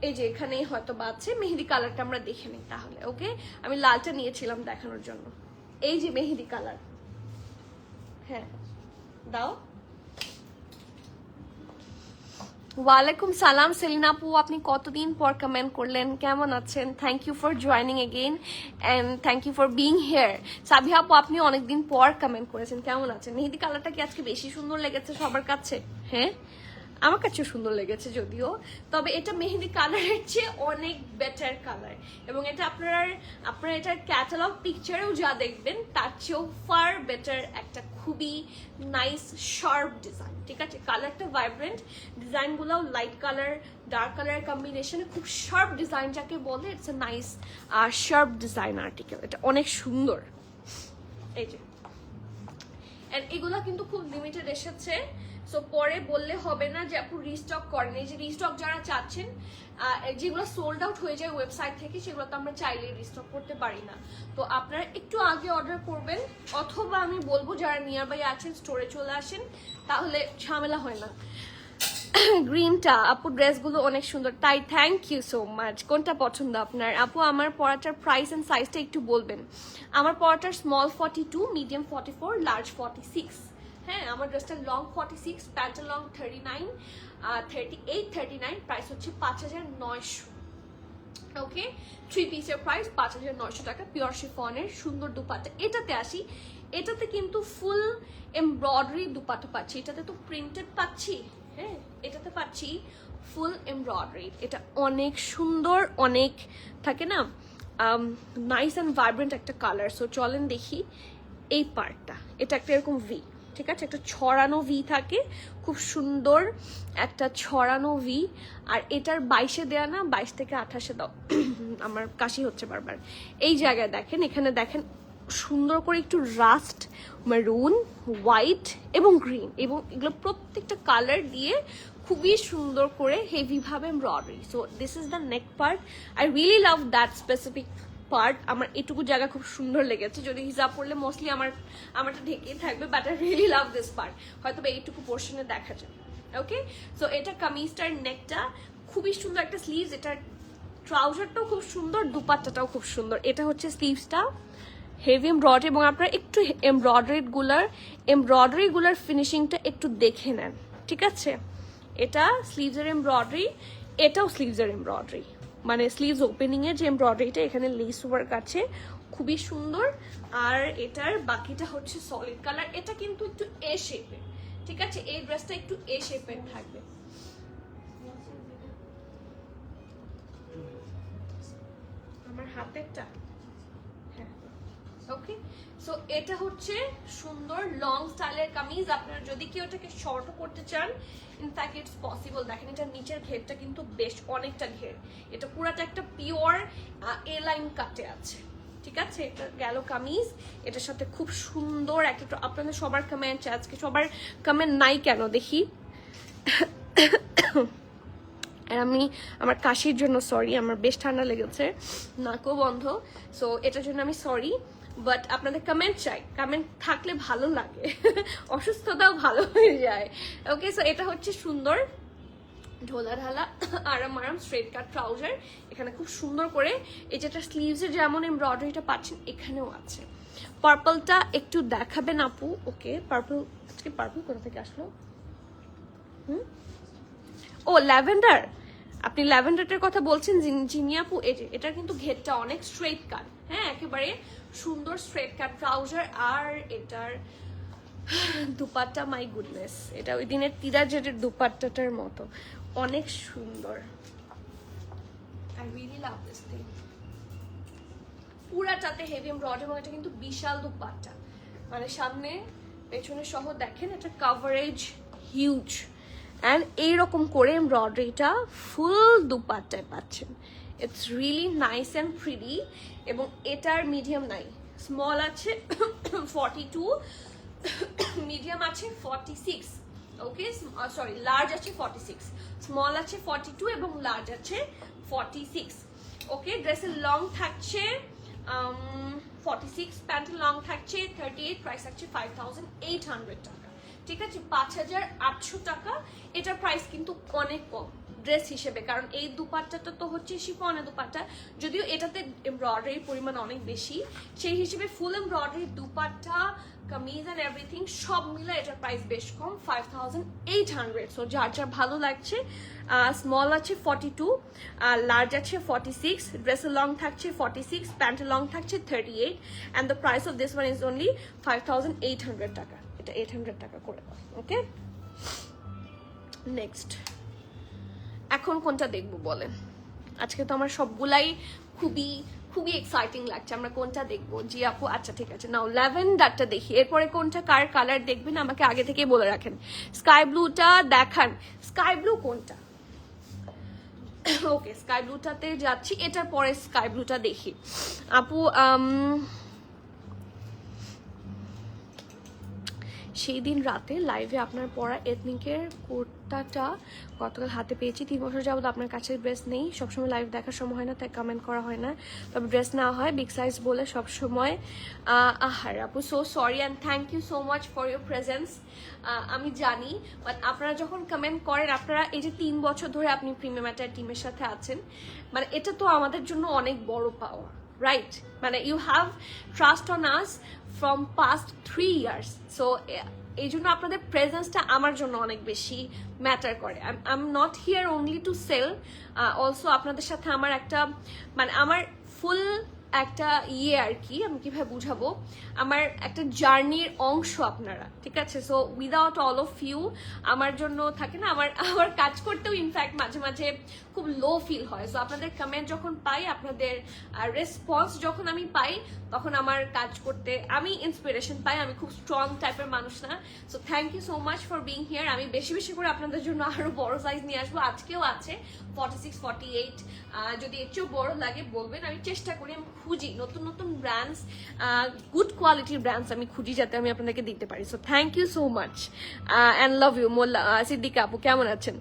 এই যে এখানেই হয়তো বা আছে, মেহেদি কালারটা আমরা দেখে নিই তাহলে। ওকে আমি লালটা নিয়েছিলাম দেখানোর জন্য, এই যে মেহেদি কালার, হ্যাঁ দাও। ওয়ালাইকুম সালাম সেলিনা আপু, আপনি কতদিন পর কমেন্ট করলেন, কেমন আছেন? Thank you for joining again and thank you for being here. Sabiha আপু আপনি অনেকদিন পর কমেন্ট করেছেন, কেমন আছেন? মেহেদি কালারটা কি আজকে বেশি সুন্দর লেগেছে সবার কাছে? হ্যাঁ আমার কাছে সুন্দর লেগেছে যদিও, তবে এটা মেহেদি কালারের চেয়ে অনেক বেটার কালার এবং এটা আপনারা এটার ক্যাটালগ পিকচারেও যা দেখবেন তার চেয়েও ফার বেটার একটা খুবই নাইস শার্প ডিজাইন, ঠিক আছে। কালারটা ভাইব্রেন্ট, ডিজাইনগুলোও লাইট কালার ডার্ক কালার কম্বিনেশনে খুব শার্প ডিজাইন যাকে বলে, it's a nice sharp design article, এটা অনেক সুন্দর। এই যে এন্ড এগুলা কিন্তু খুব লিমিটেড এসেছে, সো পরে বললে হবে না যে আপু রিস্টক করেন। এই যে রিস্টক যারা চাচ্ছেন, যেগুলো সোল্ড আউট হয়ে যায় ওয়েবসাইট থেকে, সেগুলো তো আমরা চাইলে রিস্টক করতে পারি না। তো আপনারা একটু আগে অর্ডার করবেন, অথবা আমি বলবো যারা নিয়ার বাই আছেন স্টোরে চলে আসেন, তাহলে ঝামেলা হয় না। গ্রিনটা আপু ড্রেসগুলো অনেক সুন্দর, তাই থ্যাংক ইউ সো মাচ। কোনটা পছন্দ আপনার আপু? আমার পরাটার প্রাইস এন্ড সাইজটা একটু বলবেন। আমার পরাটার স্মল 42, মিডিয়াম 44, লার্জ 46। হ্যাঁ, আমার ড্রেসটা লং 46, প্যান্টটা লং 39, 38, 39, প্রাইস হচ্ছে 5900। ওকে, 3 পিসের প্রাইস 5900 টাকা, পিওর শিফনের সুন্দর দুপাট্টা। এটাতে আসি, এটাতে কিন্তু ফুল এমব্রয়ডারি দুপাট্টা পাচ্ছি, এটাতে তো প্রিন্টেড পাচ্ছি। হ্যাঁ, এটাতে পাচ্ছি ফুল এমব্রয়ডারি। এটা অনেক সুন্দর, অনেক থাকে না নাইস অ্যান্ড ভাইব্রেন্ট একটা কালার। সো চলেন দেখি এই পার্টটা। এটা একটা এরকম ভি, ঠিক আছে, একটা ছড়ানো ভি থাকে, খুব সুন্দর একটা ছড়ানো ভি। আর এটার 22-এ দেয়া না, 22 থেকে 28-এ দাও। আমার কাশি হচ্ছে বারবার। এই জায়গায় দেখেন, এখানে দেখেন সুন্দর করে একটু রাস্ট, মেরুন, হোয়াইট এবং গ্রিন, এবং এগুলো প্রত্যেকটা কালার দিয়ে খুবই সুন্দর করে হেভি ভাবে embroidery. So this is the neck part. I really love that specific part. আমার এটুকু জায়গা খুব সুন্দর লেগেছে, যদি হিসাব করলে মোস্টলি আমারটা ঢেকেই থাকবে, but I really love this part. হয়তো এইটুকু পোর্শনে দেখা যায়। ওকে, সো এটা কামিজটার নেকটা খুবই সুন্দর, একটা স্লিভস, এটার ট্রাউজারটাও খুব সুন্দর, দুপাট্টাটাও খুব সুন্দর। এটা হচ্ছে স্লিভসটা, হেভি এমব্রয়ডারি, এবং আপনারা একটু এমব্রয়ডারিগুলার ফিনিশিংটা একটু দেখে নেন, ঠিক আছে। এটা স্লিভসের এমব্রয়ডারি, এটাও স্লিভসের এমব্রয়ডারি, মানে স্লিভস ওপেনিং এর যে এমব্রয়ডারিটা, এখানে লেস ওয়ার্ক আছে, খুবই সুন্দর। আর এটার বাকিটা হচ্ছে সলিড কালার। এটা কিন্তু একটু এ শেপের, ঠিক আছে, এই ড্রেসটা একটু এ শেপের থাকবে। আমার হাতেরটা, হ্যাঁ, ওকে। সো এটা হচ্ছে সুন্দর লং স্টাইলের কামিজ। আপনারা যদি কেউ এটাকে শর্টও করতে চান, ইনফ্যাক্ট ইটস পসিবল। দেখেন এটা নিচের ঘেরটা কিন্তু বেশ অনেকটা ঘের, এটা পুরাটা একটা পিওর এ লাইন কাটে আছে, ঠিক আছে। এটা গেল কামিজ, এটার সাথে খুব সুন্দর একটা, আপনাদের সবার কমেন্ট, আজকে সবার কমেন্ট নাই কেন দেখি। আর আমার কাশির জন্য সরি, আমার বেশ ঠান্ডা লেগেছে, নাকও বন্ধ, সো এটার জন্য আমি সরি। বাট আপনাদের কমেন্ট চাই, কমেন্ট থাকলে ভালো লাগে, অসুস্থতাও ভালো হয়ে যায়। ওকে, সো এটা হচ্ছে সুন্দর ঢোলা ঢালা আরাম স্ট্রেট কাট ট্রাউজার। এখানে খুব সুন্দর করে এই যেটা স্লিভসের যেমন এমব্রয়ডারিটা পাচ্ছেন, এখানেও আছে। পার্পলটা একটু দেখাবেন আপু? ওকে, পার্পল, আজকে পার্পল কোথা থেকে আসলো? ও ল্যাভেন্ডার, আপনি ল্যাভেন্ডারটার কথা বলছেন জিনি আপু। এটার কিন্তু ঘেরটা অনেক স্ট্রেট কাট, হ্যাঁ, একেবারে সুন্দর স্ট্রেট কাট ট্রাউজার। আর এটার দুপাট্টা, মাই গুডনেস, এটা ওই দিনের তিরাজের দুপাট্টাটার মতো অনেক সুন্দর। I really love this thing. পুরাটাতে হেভি এমব্রয়ডারি, এবং এটা কিন্তু বিশাল দুপাট্টা, মানে সামনে পেছনে সহ দেখেন, এটা কভারেজ হিউজ। অ্যান্ড এইরকম করে এমব্রয়ডারিটা ফুল দুপাট্টায় পাচ্ছেন। It's really nice and pretty. এবং এটার মিডিয়াম নাই, স্মল আছে 42, মিডিয়াম আছে 46, ওকে, সরি লার্জ আছে 46, স্মল আছে 42 এবং লার্জ আছে 46। ওকে, ড্রেসের লং থাকছে 46, প্যান্টের লং থাকছে 38, প্রাইস থাকছে 5800 টাকা, ঠিক আছে, 5800 টাকা। এটার প্রাইস কিন্তু অনেক কম ড্রেস হিসেবে, কারণ এই দুপাট্টাটা তো হচ্ছে শিফনের দুপাট্টা, যদিও এটাতে এমব্রয়ডারির পরিমাণ অনেক বেশি, সেই হিসেবে full embroidery dupatta, kameez and everything সব মিলে এটার প্রাইস বেশ কম, 5800। সো যার যার ভালো লাগছে, স্মল আছে 42, লার্জ আছে 46, ড্রেসের লং থাকছে 46, প্যান্টের লং থাকছে 38, and the price of this one is only 5800 টাকা। এটা 800 টাকা করে দাও, ওকে। নেক্সট, এখন কোনটা দেখবো বলেন? আজকে তো আমার সবগুলাই খুবই খুবই এক্সাইটিং লাগছে, আমরা কোনটা দেখবো? জি আপু, আচ্ছা ঠিক আছে, নাও ল্যাভেন্ডারটা দেখি, এরপরে কোনটা কার কালার দেখবেন আমাকে আগে থেকে বলে রাখেন। স্কাই ব্লুটা দেখান, স্কাই ব্লু কোনটা? ওকে, স্কাই ব্লুটাতে যাচ্ছি, এটার পরে স্কাই ব্লুটা দেখি আপু। সেই দিন রাতে লাইভে আপনার পরা এথনিকের কুর্তাটা গতকাল হাতে পেয়েছি। 3 বছর যাবত আপনার কাছে ড্রেস নেই, সবসময় লাইভ দেখার সময় হয় না, তাই কমেন্ট করা হয় না, তবে ড্রেস নেওয়া হয় বিগ সাইজ বলে সবসময়। আহার আপু, so sorry and thank you so much for your presence. আমি জানি, বাট আপনারা যখন কমেন্ট করেন, আপনারা এই যে 3 বছর ধরে আপনি প্রিমিয়াম ম্যাটার টিমের সাথে আছেন, মানে এটা তো আমাদের জন্য অনেক বড় পাওয়া, রাইট? মানে you have trust on us from past 3 years. সো এই জন্য আপনাদের প্রেজেন্সটা আমার জন্য অনেক বেশি ম্যাটার করে। I am not here only to sell, also আপনাদের সাথে আমার একটা মানে আমার ফুল একটা আর কি, আমি কিভাবে বুঝাবো, আমার একটা জার্নির অংশ আপনারা, ঠিক আছে? So without all of you আমার জন্য থাকে না, আমার কাজ করতেও ইনফ্যাক্ট মাঝে মাঝে খুব লো ফিল হয়। সো আপনাদের কমেন্ট যখন পাই, আপনাদের রেসপন্স যখন আমি পাই, তখন আমার কাজ করতে আমি ইন্সপিরেশন পাই। আমি খুব স্ট্রং টাইপের মানুষ না। So thank you so much for being here. আমি বেশি বেশি করে আপনাদের জন্য আরো বড় সাইজ নিয়ে আসবো, আজকেও আছে 46, 48, যদি এর চেয়েও বড় লাগে বলবেন। আমি চেষ্টা করি, আমি খুঁজি নতুন নতুন ব্র্যান্ডস, গুড কোয়ালিটির ব্র্যান্ডস আমি খুঁজি যাতে আমি আপনাদেরকে দিতে পারি। So thank you so much and love you. Molla Siddika আপু কেমন আছেন?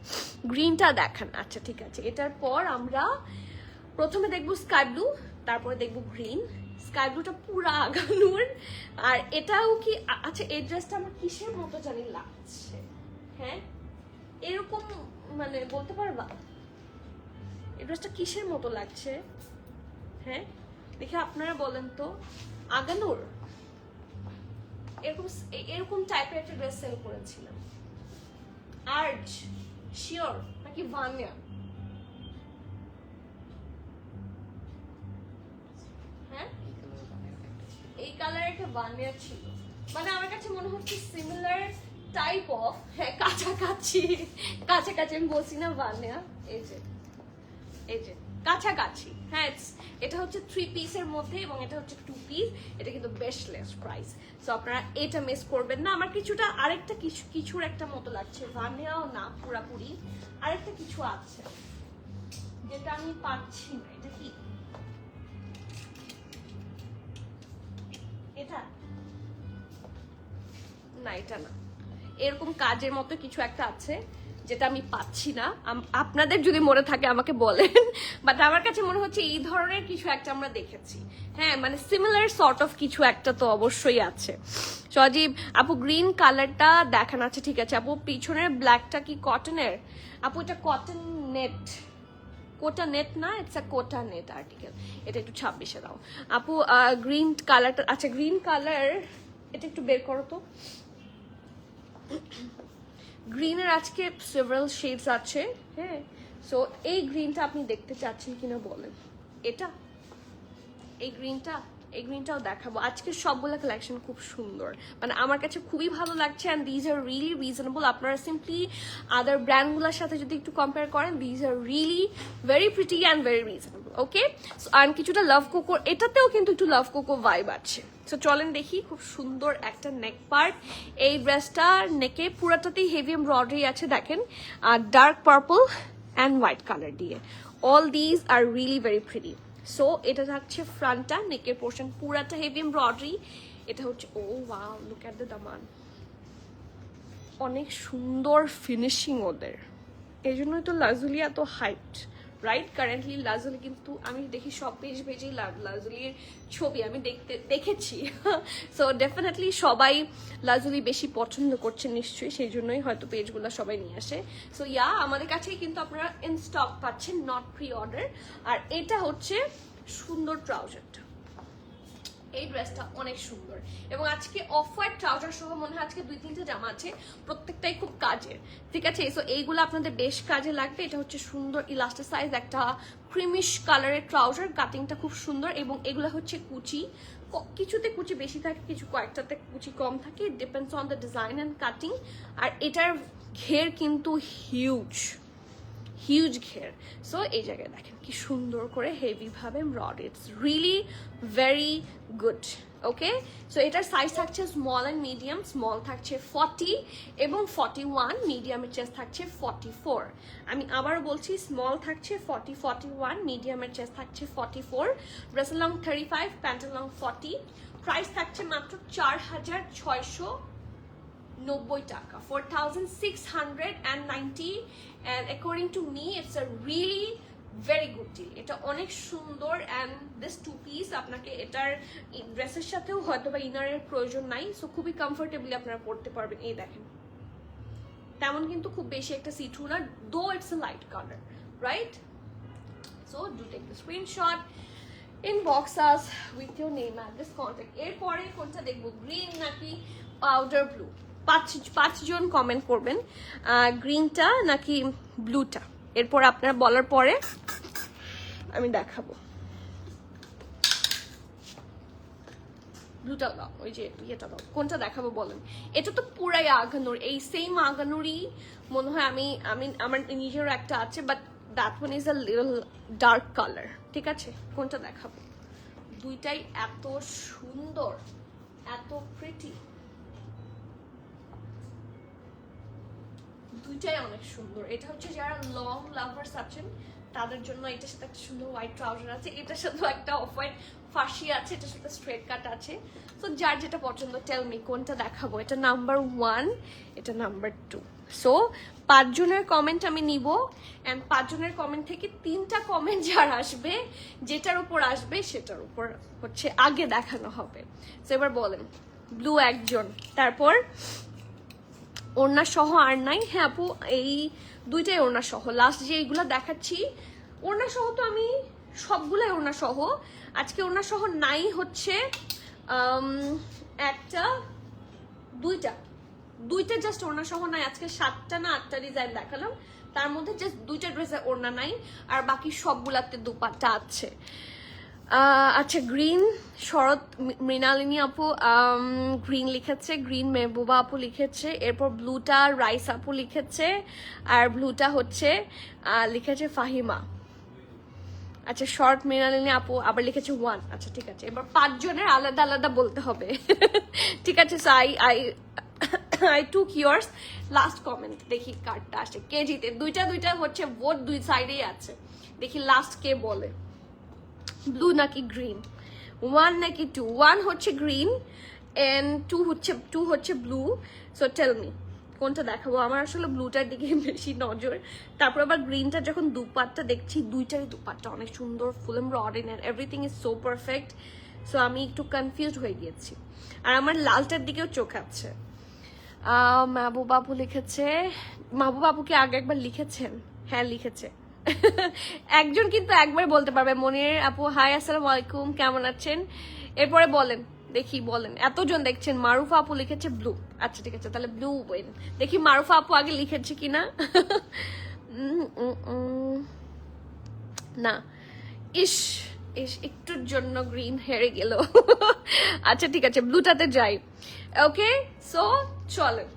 গ্রিনটা দেখান। আচ্ছা ঠিক আছে, এটার পর আমরা প্রথমে দেখবো স্কাই ব্লু, তারপরে দেখবো গ্রিন। স্কাই ব্লুটা পুরা আগানোর, আর এটাও কি আচ্ছা, এই ড্রেসটা আমার কিসের মতো জানি লাগছে, হ্যাঁ এরকম মানে বলতে পারবা এই ড্রেসটা কিসের মতো লাগছে? হ্যাঁ দেখে আপনারা বলেন তো। আগানোর এরকম এরকম টাইপের একটা ড্রেস সেল করেছিলাম। আর্জ শিওর নাকি ভানিয়া? হ্যাঁ এই কালারের একটা ভানিয়া ছিল, মানে আমার কাছে মনে হচ্ছে সিমিলার টাইপ অফ, হ্যাঁ কাছাকাছি কাছাকাছি, আমি বলছি না ভানিয়া, এই যে কাছাকাছি। হ্যাঁ এটা হচ্ছে 3 পিসের মধ্যে এবং এটা হচ্ছে 2 পিস। এটা কিন্তু বেস্ট লেস প্রাইস, সো আপনারা এটা মিস করবেন না। আমার কিছুটা আরেকটা কিছুর একটা মতো লাগছে, ভানিয়াও না পুরাপুরি, আরেকটা কিছু আছে যেটা আমি পাচ্ছি না। এটা কি? এটা না, এটা না, এরকম কাজের মতো কিছু একটা আছে যেটা আমি পাচ্ছি না। আপনাদের যদি মনে থাকে আমাকে বলেন, বাট আমার কাছে মনে হচ্ছে এই ধরনের কিছু একটা আমরা দেখেছি। হ্যাঁ মানে সিমিলার সর্ট অফ কিছু একটা তো অবশ্যই আছে। সজীব আপু গ্রিন কালারটা দেখান। আছে ঠিক আছে আপু, পিছনের ব্ল্যাকটা কি কটনের? আপু এটা কটন নেট, কোটা নেট না, it's a Kota net article. এটা একটু 26-এ দাও আপু। গ্রিন কালারটা, আচ্ছা গ্রিন কালার এটা একটু বের করো তো। গ্রিনের আজকে সেভারাল শেডস আছে, হ্যাঁ। সো এই গ্রিনটা আপনি দেখতে চাচ্ছেন কিনা বলেন। এটা এই গ্রিনটাও দেখাবো। আজকে সবগুলো কালেকশন খুব সুন্দর, মানে আমার কাছে খুবই ভালো লাগছে। And these are really reasonable. আপনারা সিম্পলি আদার ব্র্যান্ডগুলোর সাথে যদি একটু কম্পেয়ার করেন, these are really very pretty and very reasonable. Okay, আর কিছুটা লাভ কোকো, এটাতেও কিন্তু একটু লাভ কোকো ভাইব আছে। সো চলেন দেখি, খুব সুন্দর একটা নেক পার্ট। এই ড্রেসটা নেকে পুরাটাতেই হেভি এমব্রয়ডারি আছে দেখেন, আর dark purple and white colour দিয়ে। All these are really very pretty. So এটা থাকছে ফ্রন্টটা, নেকের পোর্শন পুরাটা হেভি এমব্রয়ডারি। এটা হচ্ছে ও ওয়াও, লুক এট দ্য দামান, অনেক সুন্দর ফিনিশিং ওদের। এই জন্যই তো লাজুলি এত হাইট, রাইট? কারেন্টলি লাজুলি কিন্তু আমি দেখি সব পেজেই লাজুলির ছবি আমি দেখেছি। সো ডেফিনেটলি সবাই লাজুলি বেশি পছন্দ করছে নিশ্চয়ই, সেই জন্যই হয়তো পেজগুলো সবাই নিয়ে আসে। সো আমাদের কাছেই কিন্তু আপনারা ইন স্টক পাচ্ছেন, নট প্রি অর্ডার। আর এটা হচ্ছে সুন্দর ট্রাউজারটা, এই ড্রেসটা অনেক সুন্দর। এবং আজকে অফ হোয়াইট ট্রাউজার সহ মনে হয় আজকে 2-3টা জামা আছে, প্রত্যেকটাই খুব কাজের, ঠিক আছে? সো এইগুলো আপনাদের বেশ কাজে লাগবে। এটা হচ্ছে সুন্দর ইলাস্টিসাইজ একটা ক্রিমিশ কালারের ট্রাউজার, কাটিংটা খুব সুন্দর। এবং এগুলো হচ্ছে কুচি, কিছুতে কুচি বেশি থাকে, কিছু কয়েকটাতে কুচি কম থাকে, depends on the design and cutting. আর এটার ঘের কিন্তু হিউজ ঘের। সো এই জায়গায় দেখেন কি সুন্দর করে হেভি ভাবে embroidery, it's really very good. Okay, so এটার সাইজ থাকছে স্মল অ্যান্ড মিডিয়াম। স্মল থাকছে 40 এবং 41, মিডিয়ামের চেস্ট থাকছে 44। আমি আবারও বলছি, স্মল থাকছে 40, 41, মিডিয়ামের চেস্ট থাকছে 44, dress long 35, pant long 40। Price থাকছে মাত্র 4600 90 টাকা, 4690, and according to me it's a really very good deal. এটা অনেক সুন্দর, and this two piece আপনাকে এটার ড্রেসের সাথেও হয়তো বা ইনারের প্রয়োজন নাই, সো খুবই কমফোর্টেবলি আপনারা পরতে পারবেন। এই দেখেন, তেমন কিন্তু খুব বেশি একটা সি থ্রু না, though it's a light colour, right? So do take the screenshot, inbox us with your name, address, contact. এরপরে কোনটা দেখবো, গ্রিন নাকি পাউডার ব্লু? পাঁচজন কমেন্ট করবেন গ্রিনটা নাকি ব্লুটা। এরপর আপনারা বলার পরে আমি দেখাবো। ব্লুটা দাও, ওই যে ইয়েটা দাও, কোনটা দেখাবো বলেন? এটা তো পুরাই আগানোর, এই সেম আগানোরই মনে হয়। আমি আমার নিজেরও একটা আছে, but that one is a little dark colour. ঠিক আছে, কোনটা দেখাবো? দুইটাই এত সুন্দর, এত প্রিটি, দুইটাই অনেক সুন্দর। এটা হচ্ছে যারা লং লাভার্স আছেন তাদের জন্য। এটার সাথে একটা সুন্দর হোয়াইট ট্রাউজার আছে, এটার সাথে একটা অফ হোয়াইট ফাঁসি আছে, এটার সাথে স্ট্রেট কাট আছে। তো যার যেটা পছন্দ, টেল মি কোনটা দেখাবো। এটা নাম্বার 1, এটা নাম্বার 2। সো 5 জনের কমেন্ট আমি নিব, অ্যান্ড 5 জনের কমেন্ট থেকে 3টা কমেন্ট যার আসবে, যেটার উপর আসবে সেটার উপর হচ্ছে আগে দেখানো হবে। সো এবার বলেন, ব্লু একজন, তারপর ওড়না সহ আর নাই? হ্যাঁ আপু, এই দুইটাই ওড়না সহ। লাস্ট যে এইগুলা দেখাচ্ছি ওড়না সহ, তো আমি সবগুলাই ওড়না সহ। আজকে ওড়না সহ নাই হচ্ছে একটা, দুইটা জাস্ট ওড়না সহ নাই। আজকে 7টা না 8টা ডিজাইন দেখালাম, তার মধ্যে জাস্ট 2টা ড্রেসে ওড়না নাই, আর বাকি সবগুলাতে দুপাট্টা আছে। আচ্ছা, গ্রিন শরৎ মৃণালিনী আপু গ্রিন লিখেছে, গ্রিন মেহবুবা আপু লিখেছে, এরপর ব্লুটা রাইস আপু লিখেছে, আর ব্লুটা হচ্ছে লিখেছে ফাহিমা। আচ্ছা, শর্ট মৃণালিনী আপু আবার লিখেছে 1। আচ্ছা ঠিক আছে, এবার 5 জনের আলাদা আলাদা বলতে হবে। ঠিক আছে, so I took yours. Last comment দেখি কার্ডটা আসে, কে জিতে। দুইটা হচ্ছে ভোট, দুই সাইডেই আছে। দেখি লাস্ট কে বলে, ব্লু নাকি গ্রিন, 1 নাকি 2? 1 হচ্ছে গ্রিন এন্ড 2 হচ্ছে ব্লু। সো টেল মি কোনটা দেখাবো। আমার আসলে ব্লুটার দিকে বেশি নজর, তারপর আবার গ্রিনটা যখন দুপাট্টা দেখছি, দুইটারই দুপাট্টা অনেক সুন্দর, full embroidery and everything is so perfect. So আমি একটু কনফিউজড হয়ে গিয়েছি, আর আমার লালটার দিকেও চোখ আছে। মাহবুব আপু লিখেছে, মাহবুব আপুকে আগে একবার লিখেছেন? হ্যাঁ লিখেছে। একজন কিন্তু একবার বলতে পারবে। মনির আপু হাই, আসসালামু আলাইকুম, কেমন আছেন? এরপরে বলেন, দেখি বলেন, এতজন দেখছেন। মারুফা আপু লিখেছে ব্লু। আচ্ছা ঠিক আছে, তাহলে ব্লু ওয়েন। দেখি মারুফা আপু আগে লিখেছে কিনা। না, ইস একটুর জন্য গ্রিন হেরে গেল। আচ্ছা ঠিক আছে, ব্লুটাতে যাই। ওকে, সো চলেন।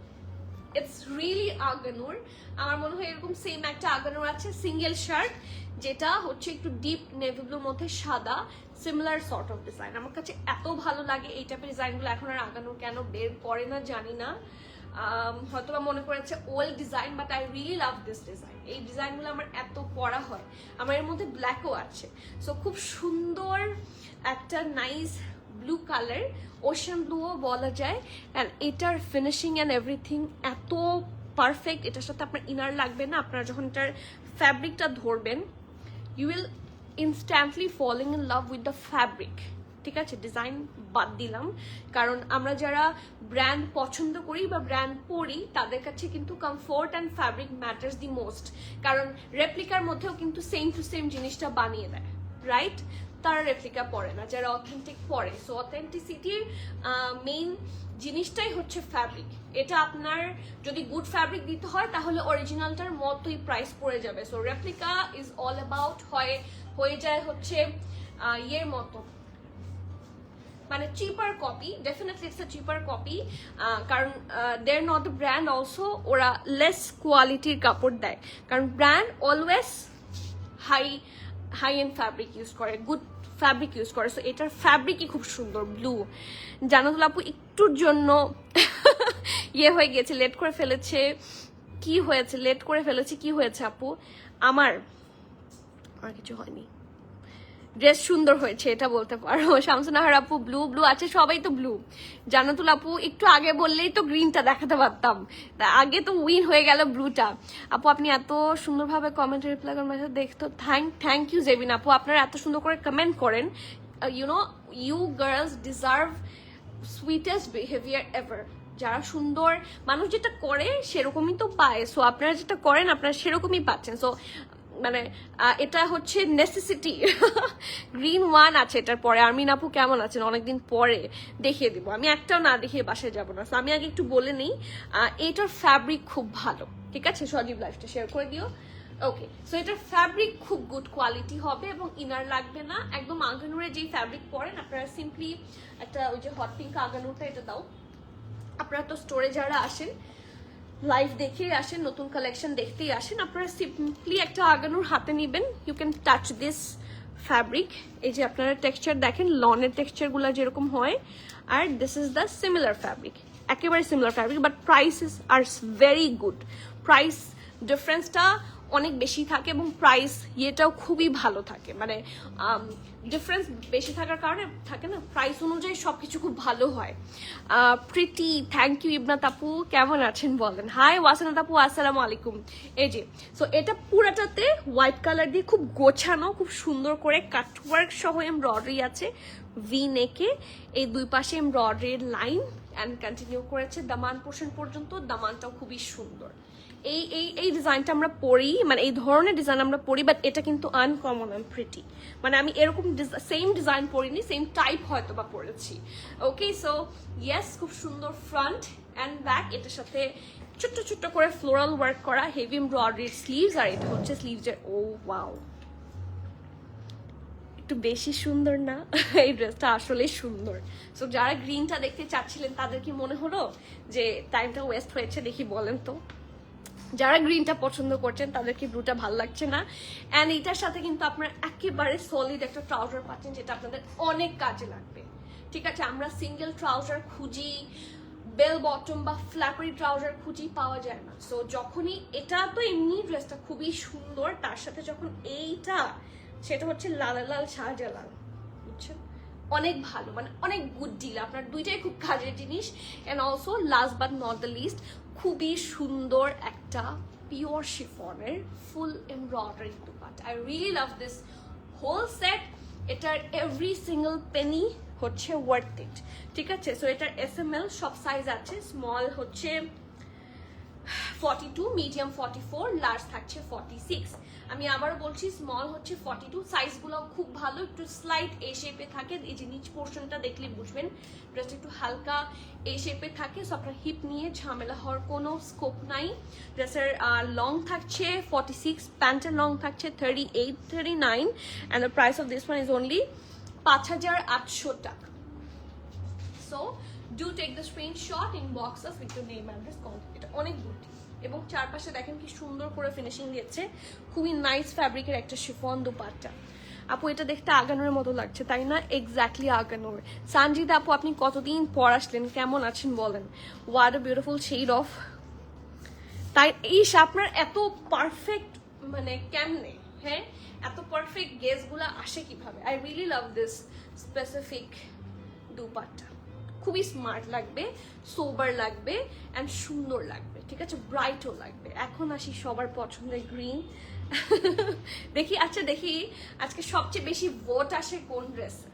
ইটস রিয়েলি আগানোর। আমার মনে হয় এরকম সেম একটা আগানোর আছে, সিঙ্গেল শার্ট, যেটা হচ্ছে একটু ডিপ নেভি ব্লুর মধ্যে সাদা, সিমিলার সর্ট অফ ডিজাইন। আমার কাছে এত ভালো লাগে এই টাইপের ডিজাইনগুলো। এখন আর আগানোর কেন বের করে না জানি না, হয়তো বা মনে করেছে old design, but I really love this design. এই ডিজাইনগুলো আমার এত পরা হয়। আমার এর মধ্যে ব্ল্যাকও আছে। সো খুব সুন্দর একটা নাইস ব্লু কালার, ওশান ব্লুও বলা যায়। অ্যান্ড এটার ফিনিশিং অ্যান্ড এভরিথিং এত পারফেক্ট। এটার সাথে আপনার ইনার লাগবে না। আপনারা যখন এটার ফ্যাব্রিকটা ধরবেন, you will instantly falling in love with the fabric. ঠিক আছে, ডিজাইন বাদ দিলাম, কারণ আমরা যারা ব্র্যান্ড পছন্দ করি বা ব্র্যান্ড পরি, তাদের কাছে কিন্তু comfort and fabric matters the most. কারণ রেপ্লিকার মধ্যেও কিন্তু সেম টু সেম জিনিসটা বানিয়ে দেয়, রাইট? তারা রেপ্লিকা পরে না, যারা অথেন্টিক পরে। সো অথেন্টিসিটির মেইন জিনিসটাই হচ্ছে ফ্যাব্রিক। এটা আপনার যদি গুড ফ্যাব্রিক দিতে হয়, তাহলে অরিজিনালটার মতোই প্রাইস পড়ে যাবে। So replica is all about হয়ে যায় হচ্ছে ইয়ের মতো, মানে cheaper copy. Definitely it's a cheaper copy, কারণ they are not the brand also. ওরা লেস কোয়ালিটির কাপড় দেয়, কারণ brand always high end fabric use করে, গুড ফ্যাব্রিক ইউজ করে। সো এটার ফ্যাব্রিকই খুব সুন্দর, ব্লু। জানাতুল আপু একটুর জন্য ইয়ে হয়ে গেছে, লেট করে ফেলেছে। কি হয়েছে? লেট করে ফেলেছে, কি হয়েছে আপু? আমার কিছু হয়নি। ড্রেস সুন্দর হয়েছে এটা বলতে পারো। শামসুনাহার আপু ব্লু ব্লু আছে, সবাই তো ব্লু। জান্নাতুল আপু একটু আগে বললেই তো গ্রিনটা দেখাতে পারতাম, আগে তো উইন হয়ে গেল ব্লুটা। আপু আপনি এত সুন্দরভাবে কমেন্ট রিপ্লাই করেন, দেখতো থ্যাংক ইউ জেবিন আপু, আপনারা এত সুন্দর করে কমেন্ট করেন। You know you girls deserve sweetest behaviour ever. যারা সুন্দর মানুষ যেটা করে সেরকমই তো পায়, সো আপনারা যেটা করেন আপনারা সেরকমই পাচ্ছেন। সো মানে এটা হচ্ছে নেসেসিটি। গ্রিন ওয়ান আছে এটার পরে। আরমিন আপু কেমন আছেন? অনেকদিন পরে দেখিয়ে দিব, আমি একটাও না দেখিয়ে বাসায় যাবো না। আমি আগে একটু বলে নিই, এটার ফ্যাব্রিক খুব ভালো, ঠিক আছে? সজীব লাইফটা শেয়ার করে দিও। ওকে, সো এটার ফ্যাব্রিক খুব গুড কোয়ালিটি হবে এবং ইনার লাগবে না। একদম আগানুরে যেই ফ্যাব্রিক পরেন আপনারা, সিম্পলি একটা ওই যে হট পিঙ্ক আগানুরটা এটা দাও। আপনারা তো স্টোরে যারা আসেন লাইভ দেখেই আসেন, নতুন কালেকশন দেখতেই আসেন, আপনারা সিম্পলি একটা আগানুর হাতে নেবেন। You can touch this fabric. এই যে আপনারা টেক্সচার দেখেন, লনের টেক্সচারগুলো যেরকম হয়, আর this is the similar fabric, একেবারে similar fabric, but prices are very good. Price ডিফারেন্সটা অনেক বেশি থাকে এবং প্রাইস ইয়েটাও খুবই ভালো থাকে, মানে ডিফারেন্স বেশি থাকার কারণে থাকে না, প্রাইস অনুযায়ী সবকিছু খুব ভালো হয়। Pretty, thank you. ইবনাত আপু কেমন আছেন বলেন? হাই ওয়াসানাত আপু, আসসালামু আলাইকুম। এই যে, সো এটা পুরাটাতে হোয়াইট কালার দিয়ে খুব গোছানো, খুব সুন্দর করে কাটওয়ার্ক সহ এমব্রয়ডারি আছে ভি নেকে, এই দুই পাশে এমব্রয়ডারির লাইন অ্যান্ড কন্টিনিউ করেছে দামান পোর্শন পর্যন্ত। দামানটাও খুবই সুন্দর। এই এই এই ডিজাইনটা আমরা পরি, মানে এই ধরনের ডিজাইন আমরা পরি, বাট এটা কিন্তু আনকমন অ্যান্ড প্রিটি। মানে আমি এরকম সেম ডিজাইন পরিনি, সেম টাইপ হয়তো বা পরেছি। ওকে, সো ইয়েস, খুব সুন্দর ফ্রন্ট অ্যান্ড ব্যাক। এটার সাথে ছোট্ট ছোট্ট করে ফ্লোরাল ওয়ার্ক করা হেভি এমব্রয়ডারির স্লিভস, আর এটা হচ্ছে স্লিভসের। ও ওয়াও, একটু বেশি সুন্দর না? এই ড্রেসটা আসলে সুন্দর। সো যারা গ্রিনটা দেখতে চাচ্ছিলেন তাদের কি মনে হলো যে টাইমটা ওয়েস্ট হয়েছে? দেখি বলেন তো। যারা গ্রিনটা পছন্দ করছেন তাদের কি ব্লুটা ভালো লাগছে না? অ্যান্ড এটার সাথে কিন্তু আপনারা একেবারে সলিড একটা ট্রাউজার পাচ্ছেন, যেটা আপনাদের অনেক কাজে লাগবে। ঠিক আছে, আমরা সিঙ্গেল ট্রাউজার খুঁজি, বেল বটম বা ফ্ল্যাপারি ট্রাউজার খুঁজি, পাওয়া যায় না। সো যখনই এটা, তো এমনি ড্রেসটা খুবই সুন্দর, তার সাথে যখন এইটা, সেটা হচ্ছে লাল লাল শাহজালাল, বুঝছেন? অনেক ভালো, মানে অনেক গুড ডিল। আপনার দুইটাই খুব কাজের জিনিস। And also last but not the least, খুবই সুন্দর একটা পিওর শিফনের full embroidery dupatta. I really love this whole set. এটার এভরি সিঙ্গল পেনি হচ্ছে ওয়ার্থ ইট, ঠিক আছে? সো এটার SML সব সাইজ আছে। স্মল হচ্ছে 42, মিডিয়াম 44, লার্জ থাকছে 46। আমি আবারও বলছি, স্মল হচ্ছে 42। সাইজগুলো খুব ভালো, একটু স্লাইট এ শেপে থাকে। এই যে নিচ পোর্শনটা দেখলে বুঝবেন ড্রেসটা একটু হালকা এ শেপে থাকে। সো আপনার হিপ নিয়ে ঝামেলা হওয়ার কোনো স্কোপ নাই। ড্রেসের লং থাকছে 46, প্যান্টের লং থাকছে 38, 39, and the price of this one is only 5,800 টাকা। So do take the screenshot, inbox us with your name, address, contact. এটা অনেক গুড, এবং চারপাশে দেখেন কি সুন্দর করে ফিনিশিং দিয়েছে। খুবই নাইস ফ্যাব্রিকের একটা শিফন দুপাট্টা। আপু এটা দেখতে আগানোর মতো লাগছে, তাই না? এক্স্যাক্টলি আগানোর। সানজিদা আপু আপনি কতদিন পর আসলেন, কেমন আছেন বলেন? What a beautiful shade of. তাই এই আপনার এত পারফেক্ট, মানে কেমনে, হ্যাঁ, এত পারফেক্ট গেসগুলো আসে কিভাবে? I really love this specific dupatta. খুবই স্মার্ট লাগবে, সোবার লাগবে, অ্যান্ড সুন্দর লাগবে, ঠিক আছে? ব্রাইটও লাগবে। এখন আসি সবার পছন্দের গ্রিন। দেখি, আচ্ছা দেখি আজকে সবচেয়ে বেশি ভোট আসে কোন ড্রেসে।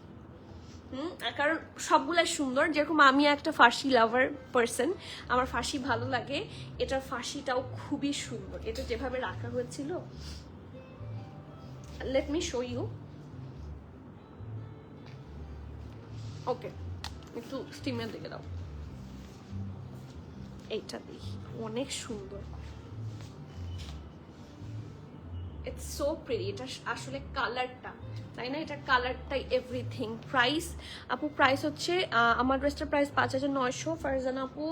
কারণ সবগুলা সুন্দর। যেরকম আমি একটা ফার্সি লাভার পার্সন, আমার ফার্সি ভালো লাগে। এটার ফার্সিটাও খুবই সুন্দর। এটা যেভাবে রাখা হয়েছিল, লেট মি শো ইউ। ওকে, একটু স্টিমের দিকে দাও। এইটা দেখি, অনেক সুন্দর। It's so pretty. এটা আসলে কালারটা, তাই না? এটা কালারটাই এভরিথিং। প্রাইস আপু, প্রাইস হচ্ছে আমার ড্রেসটার প্রাইস 5,900। ফারজানা আপু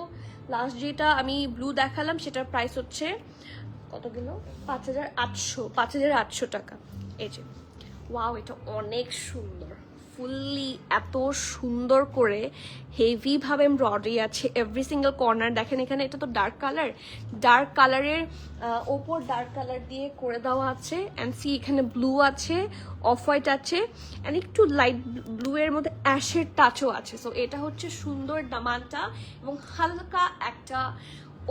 লাস্ট যেটা আমি ব্লু দেখালাম সেটার প্রাইস হচ্ছে কত গেল? 5,800 টাকা। এই যে ওয়াও, এটা অনেক সুন্দর। ফুললি এত সুন্দর করে হেভি ভাবে এমব্রয়ডারি আছে এভরি সিঙ্গেল কর্নার। দেখেন এখানে এটা তো ডার্ক কালারের ওপর ডার্ক কালার দিয়ে করে দেওয়া আছে। অ্যান্ড সি এখানে ব্লু আছে, অফ হোয়াইট আছে, অ্যান্ড একটু লাইট ব্লু এর মধ্যে অ্যাশের টাচও আছে। সো এটা হচ্ছে সুন্দর দামানটা এবং হালকা একটা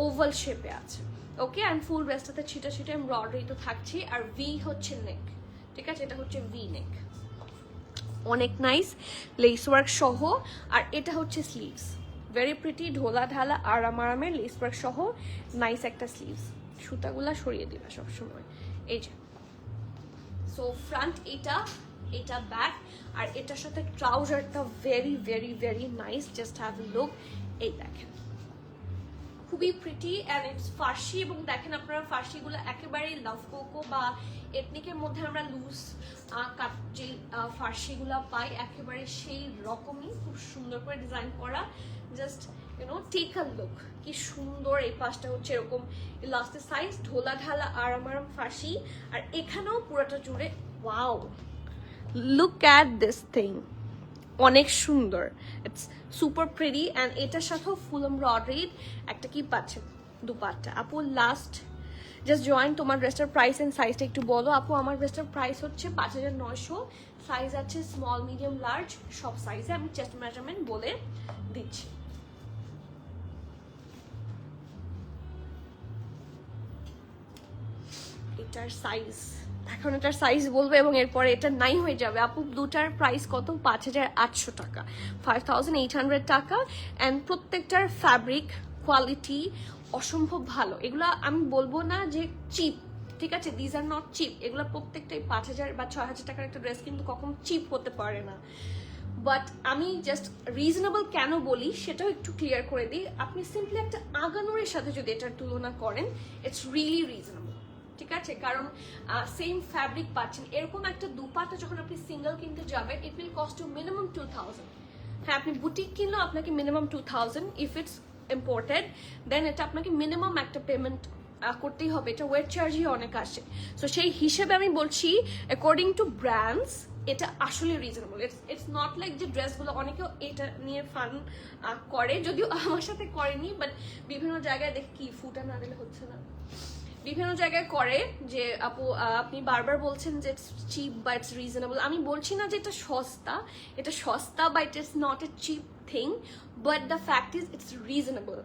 ওভাল শেপে আছে। ওকে, অ্যান্ড ফুল ড্রেসটাতে ছিটা ছিটা এমব্রয়ডারি তো থাকছে, আর ভি হচ্ছে নেক। ঠিক আছে, এটা হচ্ছে ভি নেক, অনেক নাইস লেস ওয়ার্ক সহ। আর এটা হচ্ছে স্লিভস, ভেরি প্রিটি ঢোলা ঢালা আরামের লেস ওয়ার্ক সহ নাইস একটা স্লিভস। সুতাগুলা সরিয়ে দিবা সবসময়। এই যে সো ফ্রন্ট এটা ব্যাক, আর এটার সাথে ট্রাউজারটা very very very nice. Just have a look. এই দেখেন খুবই প্রিটি অ্যান্ড ইটস ফার্সি। এবং দেখেন আপনারা ফার্সিগুলো একেবারেই লাভ কোকো বা এথনিকের মধ্যে আমরা লুজ কাট যে ফার্সিগুলো পাই একেবারে সেই রকমই, খুব সুন্দর করে ডিজাইন করা। জাস্ট টেক আ লুক, কি সুন্দর। এই পাশটা হচ্ছে এরকম ইলাস্টিক সাইজ ঢোলা ঢালা আরাম ফার্সি, আর এখানেও পুরোটা জুড়ে wow, look at this thing, অনেক সুন্দর। It's super pretty. অ্যান্ড এটার সাথেও ফুল এমব্রয়ডারিড একটা কি পাচ্ছে দুপাট্টা। আপু লাস্ট জাস্ট জয়েন, তোমার ড্রেসটার প্রাইস এন্ড সাইজটা একটু বলো। আপু আমার ড্রেসটার প্রাইস হচ্ছে 5900, সাইজ আছে স্মল মিডিয়াম লার্জ সব সাইজে। আমি চেস্ট মেজারমেন্ট বলে দিচ্ছি। এটার সাইজ এখন এটার সাইজ বলবো এবং এরপরে এটা নাই হয়ে যাবে। আপু দুটার প্রাইস কত? 5800 টাকা, 5800 টাকা। অ্যান্ড প্রত্যেকটার ফ্যাব্রিক কোয়ালিটি অসম্ভব ভালো। এগুলো আমি বলবো না যে চিপ, ঠিক আছে, দিজ আর নট চিপ। এগুলো প্রত্যেকটাই 5000 বা 6000 টাকার একটা ড্রেস কিন্তু কখনো চিপ হতে পারে না। বাট আমি জাস্ট রিজনেবল কেন বলি সেটাও একটু ক্লিয়ার করে দিই। আপনি সিম্পলি একটা আগানুরের সাথে যদি এটার তুলনা করেন, ইটস রিয়েলি রিজনেবল। ঠিক আছে, কারণ সেম ফ্যাব্রিক পাচ্ছেন। এরকম একটা দুপাটা যখন আপনি সিঙ্গেল কিনতে যাবেন, it will cost you minimum 2000। হ্যাঁ, আপনি বুটিক কিনলেও আপনাকে minimum 2000। If it's imported then এটা আপনাকে মিনিমাম একটা পেমেন্ট করতেই হবে। এটা ওয়েট চার্জই অনেক আসে। সো সেই হিসেবে আমি বলছি অ্যাকর্ডিং টু ব্র্যান্ডস এটা আসলে রিজনেবল। ইটস নট লাইক যে ড্রেসগুলো অনেকেও এটা নিয়ে ফান করে, যদিও আমার সাথে করেনি, বাট বিভিন্ন জায়গায় দেখি কি ফুটা না দিলে হচ্ছে না, বিভিন্ন জায়গায় করে যে আপু আপনি বারবার বলছেন যে ইটস চিপ বা ইটস রিজনেবল। আমি বলছি না যে এটা সস্তা বা it is not a cheap thing, but the fact is it's reasonable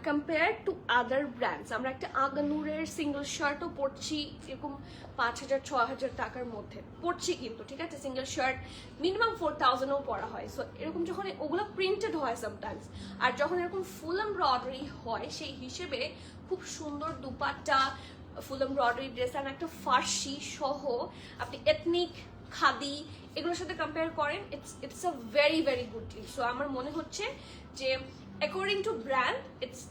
compare to other brands. আমরা একটা আগানুরের সিঙ্গেল শার্টও পরছি এরকম 5000-6000 টাকার মধ্যে পরছি কিন্তু, ঠিক আছে, সিঙ্গেল শার্ট মিনিমাম 4000ও পরা হয়। সো এরকম যখন ওগুলো প্রিন্টেড হয় সামটাইমস, আর যখন এরকম ফুল এমব্রয়ডারি হয় সেই হিসেবে খুব সুন্দর দুপাট্টা, ফুল এমব্রয়ডারি ড্রেস আর একটা ফার্সি সহ আপনি এথনিক খাদি এগুলোর সাথে কম্পেয়ার করেন, it's a very very good deal. So আমার মনে হচ্ছে যে according to brand it's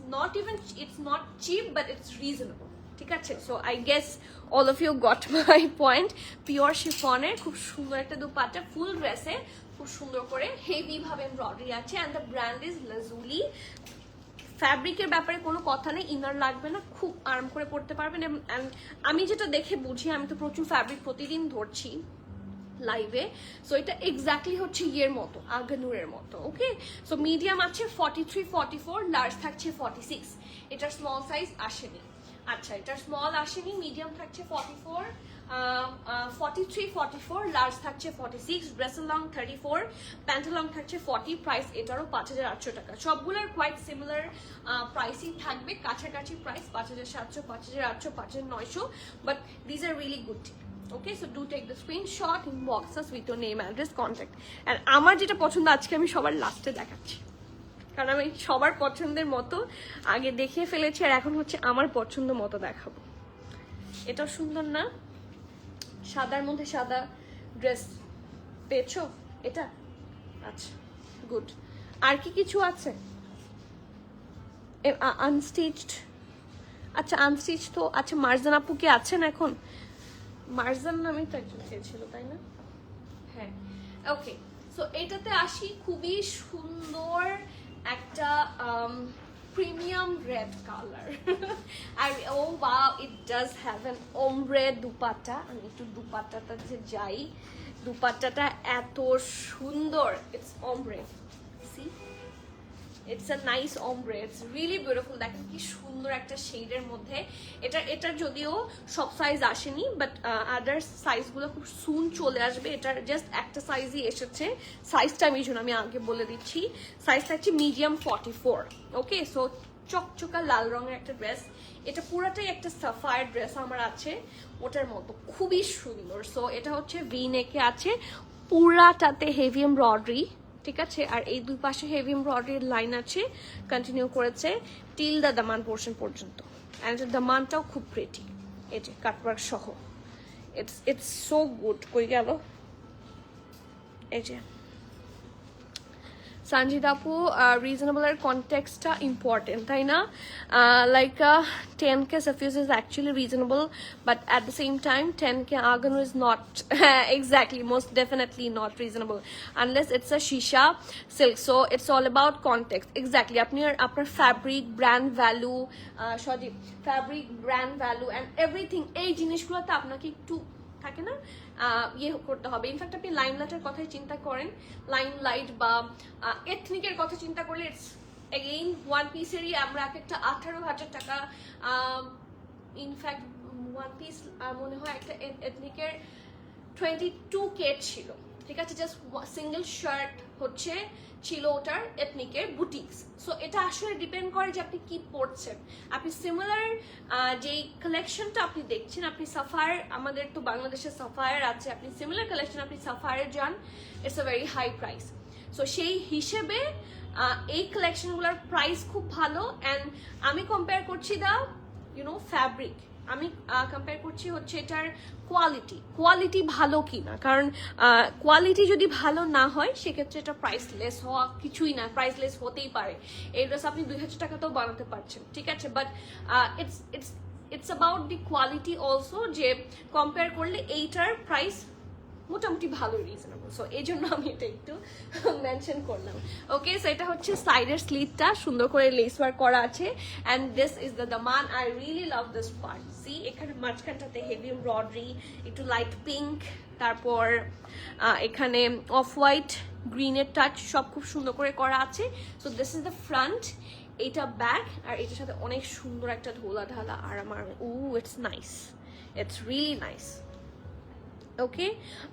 not cheap but it's reasonable. ঠিক আছে, so I guess all of you got my point. Pure শিফনের খুব সুন্দর একটা দুপাট্টা, ফুল ড্রেসে খুব সুন্দর করে হেভি ভাবে এমব্রয়ডারি আছে, and the brand is Lajuli. ফ্যাব্রিকের ব্যাপারে কোনো কথা নেই, ইনার লাগবে না, খুব আরাম করে পড়তে পারবেন। অ্যান্ড আমি যেটা দেখে বুঝি, আমি তো প্রচুর ফ্যাব্রিক প্রতিদিন ধরছি লাইভে, সো এটা এক্স্যাক্টলি হচ্ছে ইয়ের মতো, আগানুরের মতো। ওকে, সো মিডিয়াম আছে 43-44, লার্জ থাকছে 46। এটার স্মল সাইজ আসেনি। আচ্ছা, এটার স্মল আসেনি, মিডিয়াম থাকছে 43-44, লার্জ থাকছে 46, ড্রেসের লং 34, প্যান্টের লং থাকছে 40। প্রাইস এটারও 5800 টাকা। সবগুলোর কোয়াইট সিমিলার প্রাইসই থাকবে, কাছাকাছি price 5700, 5800, 5900, but these are really good. Okay, so do take the screenshot, inbox us with your name, address, contact. And আমার যেটা পছন্দ আজকে আমি সবার লাস্টে দেখাচ্ছি, কারণ আমি সবার পছন্দের মতো আগে দেখিয়ে ফেলেছি, আর এখন হচ্ছে আমার পছন্দ মতো দেখাবো। এটা সুন্দর না? সাদার মধ্যে সাদা ড্রেস পেয়েছো এটা? আচ্ছা, গুড। আর কি কিছু আছে? আনস্টিচড, আচ্ছা আনস্টিচ তো, আচ্ছা মার্জান আপু কি আছেন এখন? মার্জান নামে তো একজন চেয়েছিল, তাই না? হ্যাঁ, ওকে। সো এটাতে আসি, খুবই সুন্দর একটা প্রিমিয়াম রেড কালার, আর ও wow, it does have an ombre dupatta. আমি একটু দুপাট্টাটাতে যাই, দুপাট্টাটা এত সুন্দর, ইটস ombre, see, it's a nice ombre, it's really beautiful. দেখেন কি সুন্দর একটা শেডের মধ্যে। এটার যদিও সব সাইজ আসেনি, বাট আদার সাইজগুলো খুব সুন চলে আসবে। এটার জাস্ট একটা সাইজই এসেছে, সাইজটা আমি আগে বলে দিচ্ছি। সাইজটা হচ্ছে মিডিয়াম 44। ওকে, সো চকচকা লাল রঙের একটা ড্রেস। এটা পুরাটাই একটা সাফায়ার ড্রেস আমার আছে ওটার মতো, খুবই সুন্দর। সো এটা হচ্ছে ভি নেকে আছে, পুরাটাতে হেভি এমব্রয়ডারি, ঠিক আছে। আর এই দুই পাশে হেভি এমব্রয়ডারির লাইন আছে, কন্টিনিউ করেছে টিল দা দামান পোর্শন পর্যন্ত। অ্যান্ড এটার দামানটাও খুব প্রিটি, এই যে কাটওয়ার্ক সহ। It's so good. কই গেল এই যে সঞ্জিদা আপু, রিজনেবলের কনটেক্সটটা ইম্পর্টেন্ট, তাই না? Like 10K Safuse is actually reasonable, but at the same time 10K Aganu is not exactly, most definitely not reasonable unless it's a shisha silk. So it's all about context. Exactly, আপনার fabric brand value, fabric brand value and everything, এই জিনিসগুলোতে আপনাকে একটু থাকে না ইয়ে করতে হবে। ইনফ্যাক্ট আপনি লাইমলাইটের কথাই চিন্তা করেন, লাইমলাইট বা এথনিকের কথা চিন্তা করলে ইটস এগেইন ওয়ান পিসেরই আমরা একটা 18,000 টাকা, ইনফ্যাক্ট ওয়ান পিস মনে হয় একটা এথনিকের 22K ছিল, ঠিক আছে। জাস্ট সিঙ্গেল শার্ট হচ্ছে ছিল ওটার এথনিকের বুটিক্স। সো এটা আসলে ডিপেন্ড করে যে আপনি কি পড়ছেন। আপনি সিমিলার যেই কালেকশনটা আপনি দেখছেন, আপনি সাফায়ার, আমাদের তো বাংলাদেশের সাফায়ার আছে, আপনি সিমিলার কালেকশন আপনি সাফায়ারে যান, it's a very high price. So সেই হিসেবে এই কালেকশনগুলোর প্রাইস খুব ভালো। অ্যান্ড আমি কম্পেয়ার করছি ফ্যাব্রিক, আমি কম্পেয়ার করছি হচ্ছে এটার কোয়ালিটি ভালো কিনা। কারণ কোয়ালিটি যদি ভালো না হয় সেক্ষেত্রে এটা প্রাইসলেস হওয়া কিছুই না, প্রাইসলেস হতেই পারে। এই ড্রেস আপনি 2,000 টাকাতেও বানাতে পারছেন, ঠিক আছে। But it's about the quality also, যে কম্পেয়ার করলে এইটার প্রাইস মোটামুটি ভালো রিজনেবল। সো এই জন্য আমি এটা একটু মেনশন করলাম। ওকে, সো এটা হচ্ছে সাইডের স্লিভটা সুন্দর করে লেস ওয়ার্ক করা আছে। And this is the daman. I really love this part. See, এখানে মাঝখানটাতে হেভি এমব্রয়ডারি, একটু লাইট পিঙ্ক, তারপর এখানে অফ হোয়াইট, গ্রিনের টাচ, সব খুব সুন্দর করে করা আছে। So this is the front, এটা ব্যাক, আর এটার সাথে অনেক সুন্দর একটা ঢোলা ঢালা আর আমার it's nice, it's really nice. Okay,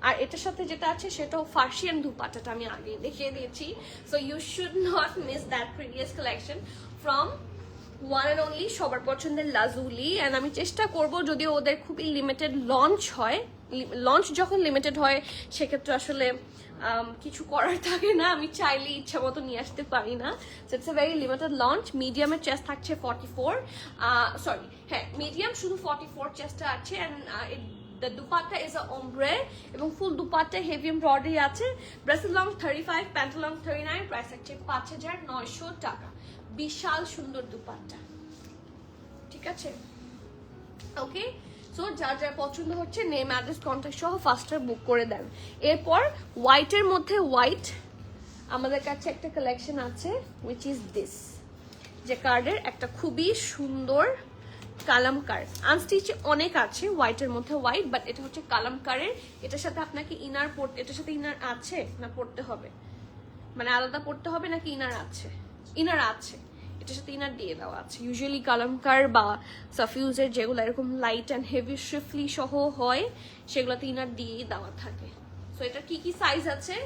আর এটার সাথে যেটা আছে সেটাও ফার্সিয়ান দুপাট্টাটা আমি আগেই দেখিয়ে দিয়েছি। So you should not miss that previous collection from one and only সবার পছন্দের লাজুলি। অ্যান্ড আমি চেষ্টা করব, যদিও ওদের খুবই লিমিটেড লঞ্চ হয়, লঞ্চ যখন লিমিটেড হয় সেক্ষেত্রে আসলে কিছু করার থাকে না, আমি চাইলে ইচ্ছা মতো নিয়ে আসতে পারি না। So it's a very limited launch. মিডিয়ামের চেস্ট থাকছে 44, সরি হ্যাঁ মিডিয়াম শুধু 44 চেস্টটা আছে। And the dupatta is a ombre এবং ফুল দুপাট্টা হেভি এমব্রয়ডারি আছে। ব্রেসের লং 35, প্যান্টের লং 39, প্রাইস হচ্ছে 5,900 টাকা। বিশাল সুন্দর দুপাট্টা, ঠিক আছে। ওকে, সো যার যার পছন্দ হচ্ছে নেম, অ্যাড্রেস, কন্ট্যাক্ট সহ ফাস্টার বুক করে দেন। এরপর হোয়াইটের মধ্যে হোয়াইট আমাদের কাছে একটা কালেকশন আছে, উইচ ইজ দিস, যে কার্ডের একটা খুবই সুন্দর কালামকার। আনস্টিচ অনেক আছে হোয়াইটের মধ্যে হোয়াইট, বাট এটা হচ্ছে কালামকারের। এটার সাথে আপনাকে ইনার পড়তে, এটার সাথে ইনার আছে না পড়তে হবে, মানে আলাদা পড়তে হবে নাকি ইনার আছে? ইনার আছে, এটার সাথে ইনার দিয়ে দেওয়া আছে। ইউজুয়ালি কালামকার বা সাফিউজের যেগুলো এরকম লাইট অ্যান্ড হেভি শিফলি সহ হয় সেগুলোতে ইনার দিয়েই দেওয়া থাকে। সো এটা কি কি সাইজ আছে?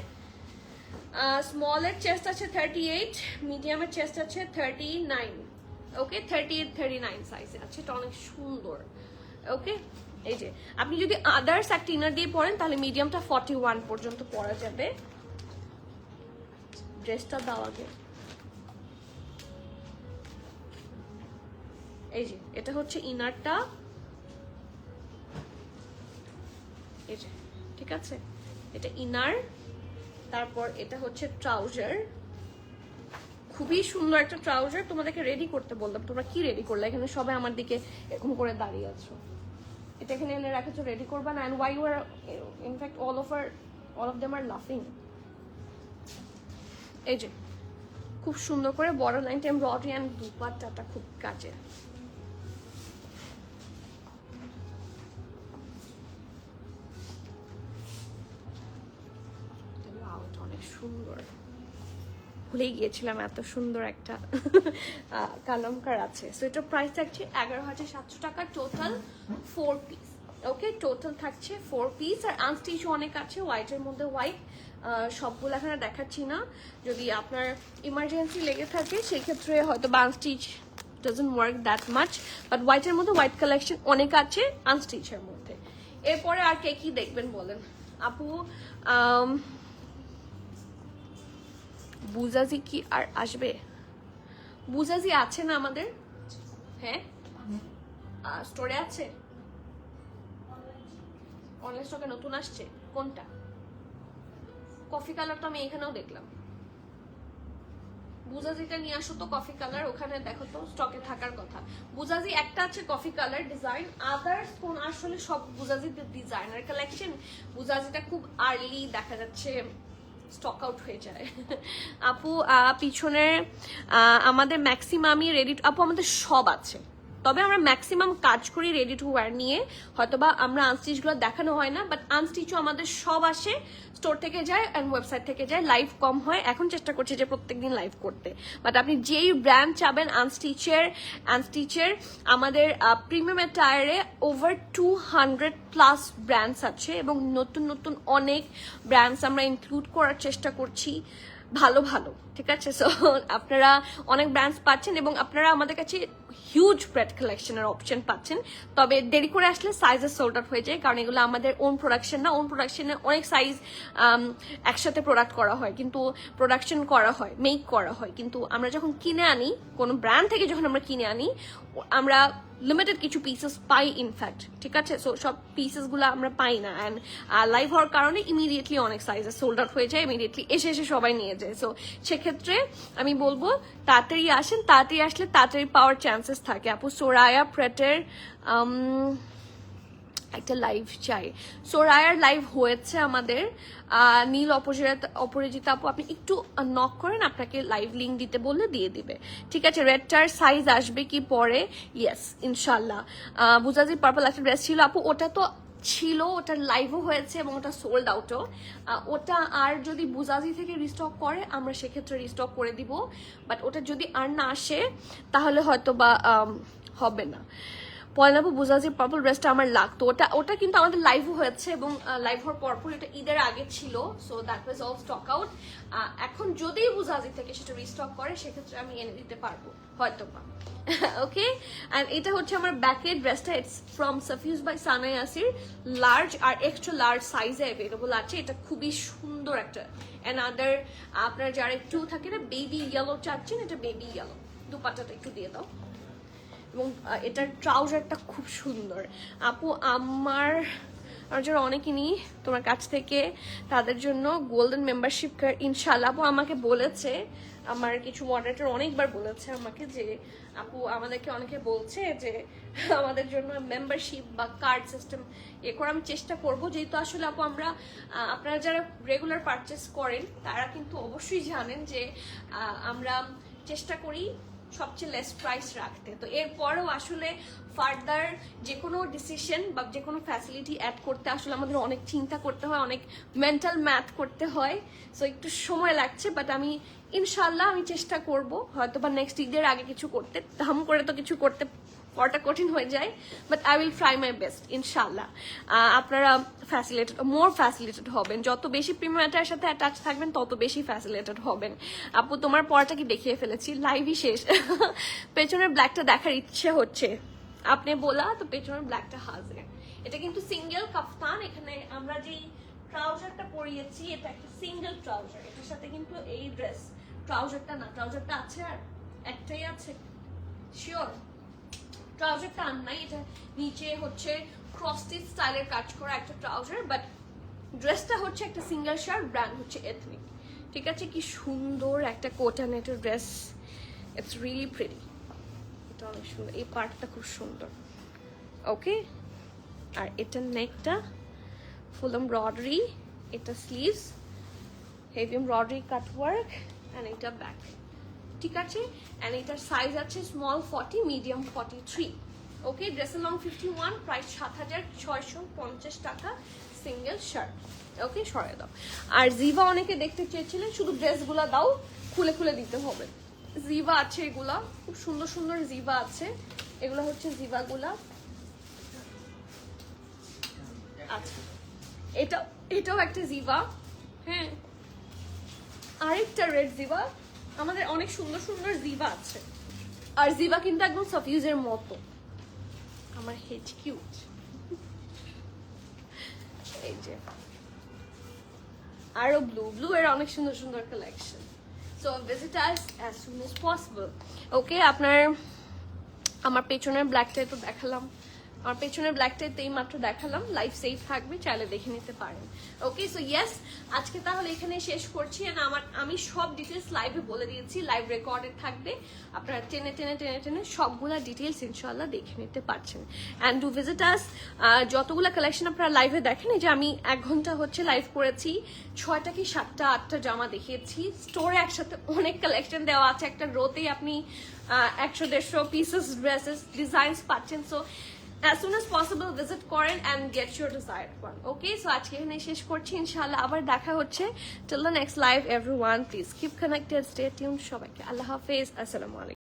স্মলের চেস্ট আছে 38, মিডিয়ামের চেস্ট আছে 39, ওকে 38, 39 সাইজে আছে। এটা অনেক সুন্দর। ওকে, এই যে আপনি যদি আদার্স একটা ইনার দিয়ে পরেন তাহলে মিডিয়ামটা 41 পর্যন্ত পরা যাবে। ড্রেসটা দাও আগে। এই যে এটা হচ্ছে ইনারটা, এই যে ঠিক আছে, এটা ইনার, তারপর এটা হচ্ছে ট্রাউজার। খুবই সুন্দর একটা ট্রাউজার। তোমাদেরকে রেডি করতে বললাম, তোমরা কি রেডি করলে? এখানে সবাই আমার দিকে এরকম করে দাঁড়িয়ে আছো, এটা এখানে এনে রাখেছো, রেডি করবা না। And why you are in fact all of them are লাফিং। এই যে খুব সুন্দর করে বর্ডার লাইন এমব্রয়ডারি এন্ড দুপাট্টাটা খুব কাজের। সুন্দর, ভুলেই গিয়েছিলাম এত সুন্দর একটা কালামকার আছে। সো এটার প্রাইস থাকছে 11,700 টাকা, টোটাল 4 পিস। ওকে, টোটাল থাকছে 4 পিস। আর আনস্টিচ অনেক আছে, হোয়াইটের মধ্যে হোয়াইট, সবগুলো এখানে দেখাচ্ছি না, যদি আপনার ইমার্জেন্সি লেগে থাকে সেক্ষেত্রে হয়তো বা unstitch doesn't work that much, but হোয়াইটের মধ্যে হোয়াইট কালেকশন অনেক আছে আনস্টিচের মধ্যে। এরপরে আর কে কি দেখবেন বলেন আপু? বুজাজি কি আর আসবে? বুজাজি আছে না আমাদের? হ্যাঁ, স্টোরে আছে, অনলাইন স্টকে নতুন আসছে। কোনটা? কফি কালারটা আমি এখানেও দেখলাম। বুজাজিটা নিয়ে আসো তো, কফি কালার ওখানে দেখো তো স্টকে থাকার কথা। বুজাজি একটা আছে কফি কালার ডিজাইন, আদার্স কোন আসলে সব বুজাজি ডিজাইনার কালেকশন। বুজাজিটা খুব আর্লি দেখা যাচ্ছে স্টক আউট হয়ে যায়। আপু পিছনের আমাদের ম্যাক্সিমামই রেডি, আপু আমাদের সব আছে, তবে আমরা ম্যাক্সিমাম কাজ করি রেডি টু ওয়্যার নিয়ে, হয়তোবা আমরা আনস্টিচগুলো দেখানো হয় না, বাট আনস্টিচও আমাদের সব আসে, স্টোর থেকে যায় অ্যান্ড ওয়েবসাইট থেকে যায়। লাইভ কম হয়, এখন চেষ্টা করছি যে প্রত্যেকদিন লাইভ করতে, বাট আপনি যেই ব্র্যান্ড চাবেন আনস্টিচের আমাদের প্রিমিয়াম অ্যাটায়ারে ওভার 200+ ব্র্যান্ডস আছে, এবং নতুন নতুন অনেক ব্র্যান্ডস আমরা ইনক্লুড করার চেষ্টা করছি, ভালো ভালো, ঠিক আছে? সো আপনারা অনেক ব্র্যান্ডস পাচ্ছেন এবং আপনারা আমাদের কাছে হিউজ ব্র্যান্ড কালেকশনের অপশন পাচ্ছেন। তবে দেরি করে আসলে সাইজের সোল্ড আউট হয়ে যায়, কারণ এগুলো আমাদের ওন প্রোডাকশন না। ওন প্রোডাকশনে অনেক সাইজ একসাথে প্রোডাক্ট করা হয়, কিন্তু প্রোডাকশন করা হয়, মেক করা হয়, কিন্তু আমরা যখন কিনে আনি, কোনো ব্র্যান্ড থেকে যখন আমরা কিনে আনি, আমরা লিমিটেড কিছু পিসেস পাই ইনফ্যাক্ট, ঠিক আছে? সো সব পিসেসগুলো আমরা পাই না, অ্যান্ড লাইভ হওয়ার কারণে ইমিডিয়েটলি অনেক সাইজের সোল্ড আউট হয়ে যায়, ইমিডিয়েটলি এসে সবাই নিয়ে যায়। সো সেক্ষেত্রে আমি বলবো তাড়াতাড়ি আসেন, তাড়াতাড়ি আসলে তাড়াতাড়ি পাওয়ার চান্সেস থাকে। আপু সোরায়া প্রেটের একটা লাইভ চাই। সোরায়ার লাইভ হয়েছে আমাদের, নীল অপরাজিতা আপু, আপনি একটু নক করেন, আপনাকে লাইভ লিঙ্ক দিতে বললে দিয়ে দিবে, ঠিক আছে? রেডটার সাইজ আসবে কি পরে? ইয়েস ইনশাল্লাহ। বুজাজি পার্পল একটা ড্রেস ছিল আপু, ওটা তো ছিল, ওটার লাইভও হয়েছে এবং ওটা সোল্ড আউটও। ওটা আর যদি বুজাজি থেকে রিস্টক করে আমরা সেক্ষেত্রে রিস্টক করে দিব, বাট ওটা যদি আর না আসে তাহলে হয়তো বা হবে না। পয়লাপু বুজাজির পার্পল ড্রেসটা আমার লাগতো, ওটা কিন্তু আমাদের লাইভও হয়েছে এবং লাইভ হওয়ার পরপর এটা ঈদের আগে ছিল, so that was all stock out. এখন যদি বুজাজি থেকে সেটা রিস্টক করে সেক্ষেত্রে আমি এনে দিতে পারবো হয়তো বা। ওকে, অ্যান্ড এটা হচ্ছে আমার ব্যাকের ড্রেসটা, ইটস ফ্রম সাফিউজ বাই সানা ইয়াসির, লার্জ আর এক্সট্রা লার্জ সাইজে অ্যাভেলেবল আছে। এটা খুবই সুন্দর একটা অ্যানাদার, আপনার যারা একটু থাকে না বেবি ইয়েলো চাচ্ছেন, এটা বেবি ইয়েলো। দুপাট্টাটা একটু দিয়ে দাও, এবং এটার ট্রাউজারটা খুব সুন্দর আপু। আমার যারা অনেকে নিই তোমার কাছ থেকে, তাদের জন্য গোল্ডেন মেম্বারশিপ কার্ড ইনশাল্লাহ। আপু আমাকে বলেছে, আমার কিছু মডারেটর অনেকবার বলেছে আমাকে যে আপু আমাদেরকে অনেকে বলছে যে আমাদের জন্য মেম্বারশিপ বা কার্ড সিস্টেম এ করে, আমি চেষ্টা করব। যেহেতু আসলে আপু আমরা, আপনারা যারা রেগুলার পারচেস করেন তারা কিন্তু অবশ্যই জানেন যে আমরা চেষ্টা করি সবচেয়ে লেস প্রাইস রাখতে। তো এরপরেও আসলে ফার্দার যে কোনো ডিসিশন বা যে কোনো ফ্যাসিলিটি অ্যাড করতে আসলে আমাদের অনেক চিন্তা করতে হয়, অনেক মেন্টাল ম্যাথ করতে হয়, সো একটু সময় লাগছে। বাট আমি ইনশাল্লাহ আমি চেষ্টা করব হয়তো বা নেক্সট ঈদের আগে কিছু করতে, ধাম করে তো কিছু করতে করাটা কঠিন হয়ে যায়, but I will try my best ইনশাল্লাহ। আপনারা মোর ফ্যাসিলিটেড হবেন, যত বেশি প্রিমিয়ামটার সাথে অ্যাটাচ থাকবেন তত বেশি ফ্যাসিলিটেড হবেন। আপু তোমার পড়াটা কি দেখিয়ে ফেলেছি, লাইভই শেষ। পেছনের ব্ল্যাকটা দেখার ইচ্ছে হচ্ছে, আপনি বলা তো পেছনের ব্ল্যাকটা হাজির। এটা কিন্তু সিঙ্গেল কাফতান, এখানে আমরা যেই ট্রাউজারটা পরিয়েছি এটা একটা সিঙ্গেল ট্রাউজার, এটার সাথে কিন্তু এই ড্রেস ট্রাউজারটা না, ট্রাউজারটা আছে আর একটাই আছে শিওর, ট্রাউজারটা আর নাই। এটা নিচে হচ্ছে ক্রস স্টিচ স্টাইলের কাজ করা একটা ট্রাউজার, বাট ড্রেসটা হচ্ছে একটা সিঙ্গেল শার্ট, ব্র্যান্ড হচ্ছে এথনিক, ঠিক আছে? কি সুন্দর একটা কোটানেটের ড্রেস, ইটস রিয়েলি প্রিটি, এটা অনেক সুন্দর, এই পার্টটা খুব সুন্দর। ওকে, আর এটার নেকটা ফুল এমব্রয়ডারি, এটা sleeves heavy embroidery cutwork, and এটা ব্যাক, ঠিক আছে? অ্যান্ড এটার সাইজ আছে স্মল 40, মিডিয়াম 43। ওকে, ড্রেসের লং 51, প্রাইস 7,650 টাকা। Single shirt. ওকে, সরাই দাও। আর জিভা অনেকে দেখতে চেয়েছিলেন, শুধু ড্রেসগুলো দাও, খুলে খুলে দিতে হবে। জিভা আছে, এগুলা খুব সুন্দর সুন্দর জিভা আছে, এগুলো হচ্ছে জিভাগুলা। আচ্ছা, এটাও একটা জিভা। হ্যাঁ, আরেকটা রেড জিভা। আমাদের অনেক সুন্দর সুন্দর জিভা আছে। আর জিভা কিন্তু একদম সাফিউজের মতো। আমার হেড কিউট। এই যে আরো ব্লু এর অনেক সুন্দর সুন্দর collection. So visit us as soon as possible. Okay, আমার পেছনের ব্ল্যাকটাই তো দেখালাম, আমার পেছনের ব্ল্যাকটাই তো এই মাত্র দেখালাম, লাইভ সেভ থাকবে, চাইলে দেখে নিতে পারেন। ওকে, সো ইয়েস, আজকে তাহলে এখানে শেষ করছি। আমি সব ডিটেলস লাইভে বলে দিয়েছি, লাইভ রেকর্ডেড থাকবে, আপনারা টেনে টেনে টেনে টেনে সবগুলা ডিটেলস ইনশাল্লাহ দেখে নিতে পারছেন। অ্যান্ড টু ভিজিট আস, যতগুলো কালেকশন আপনারা লাইভে দেখেন, এই যে আমি 1 ঘন্টা হচ্ছে লাইভ করেছি, 6টা কি 7টা 8টা জামা দেখিয়েছি। স্টোরে একসাথে অনেক কালেকশন দেওয়া আছে, একটা রোতেই আপনি 100-150 পিসেস ড্রেসেস ডিজাইনস পাচ্ছেন। So as soon as possible visit করেন and get your desired one. Okay, so আজকে এখানে শেষ করছি, ইনশাআল্লাহ আবার দেখা হচ্ছে। till the next live everyone, please keep connected, stay tuned, সবাইকে আল্লাহ হাফেজ, আসসালামু আলাইকুম।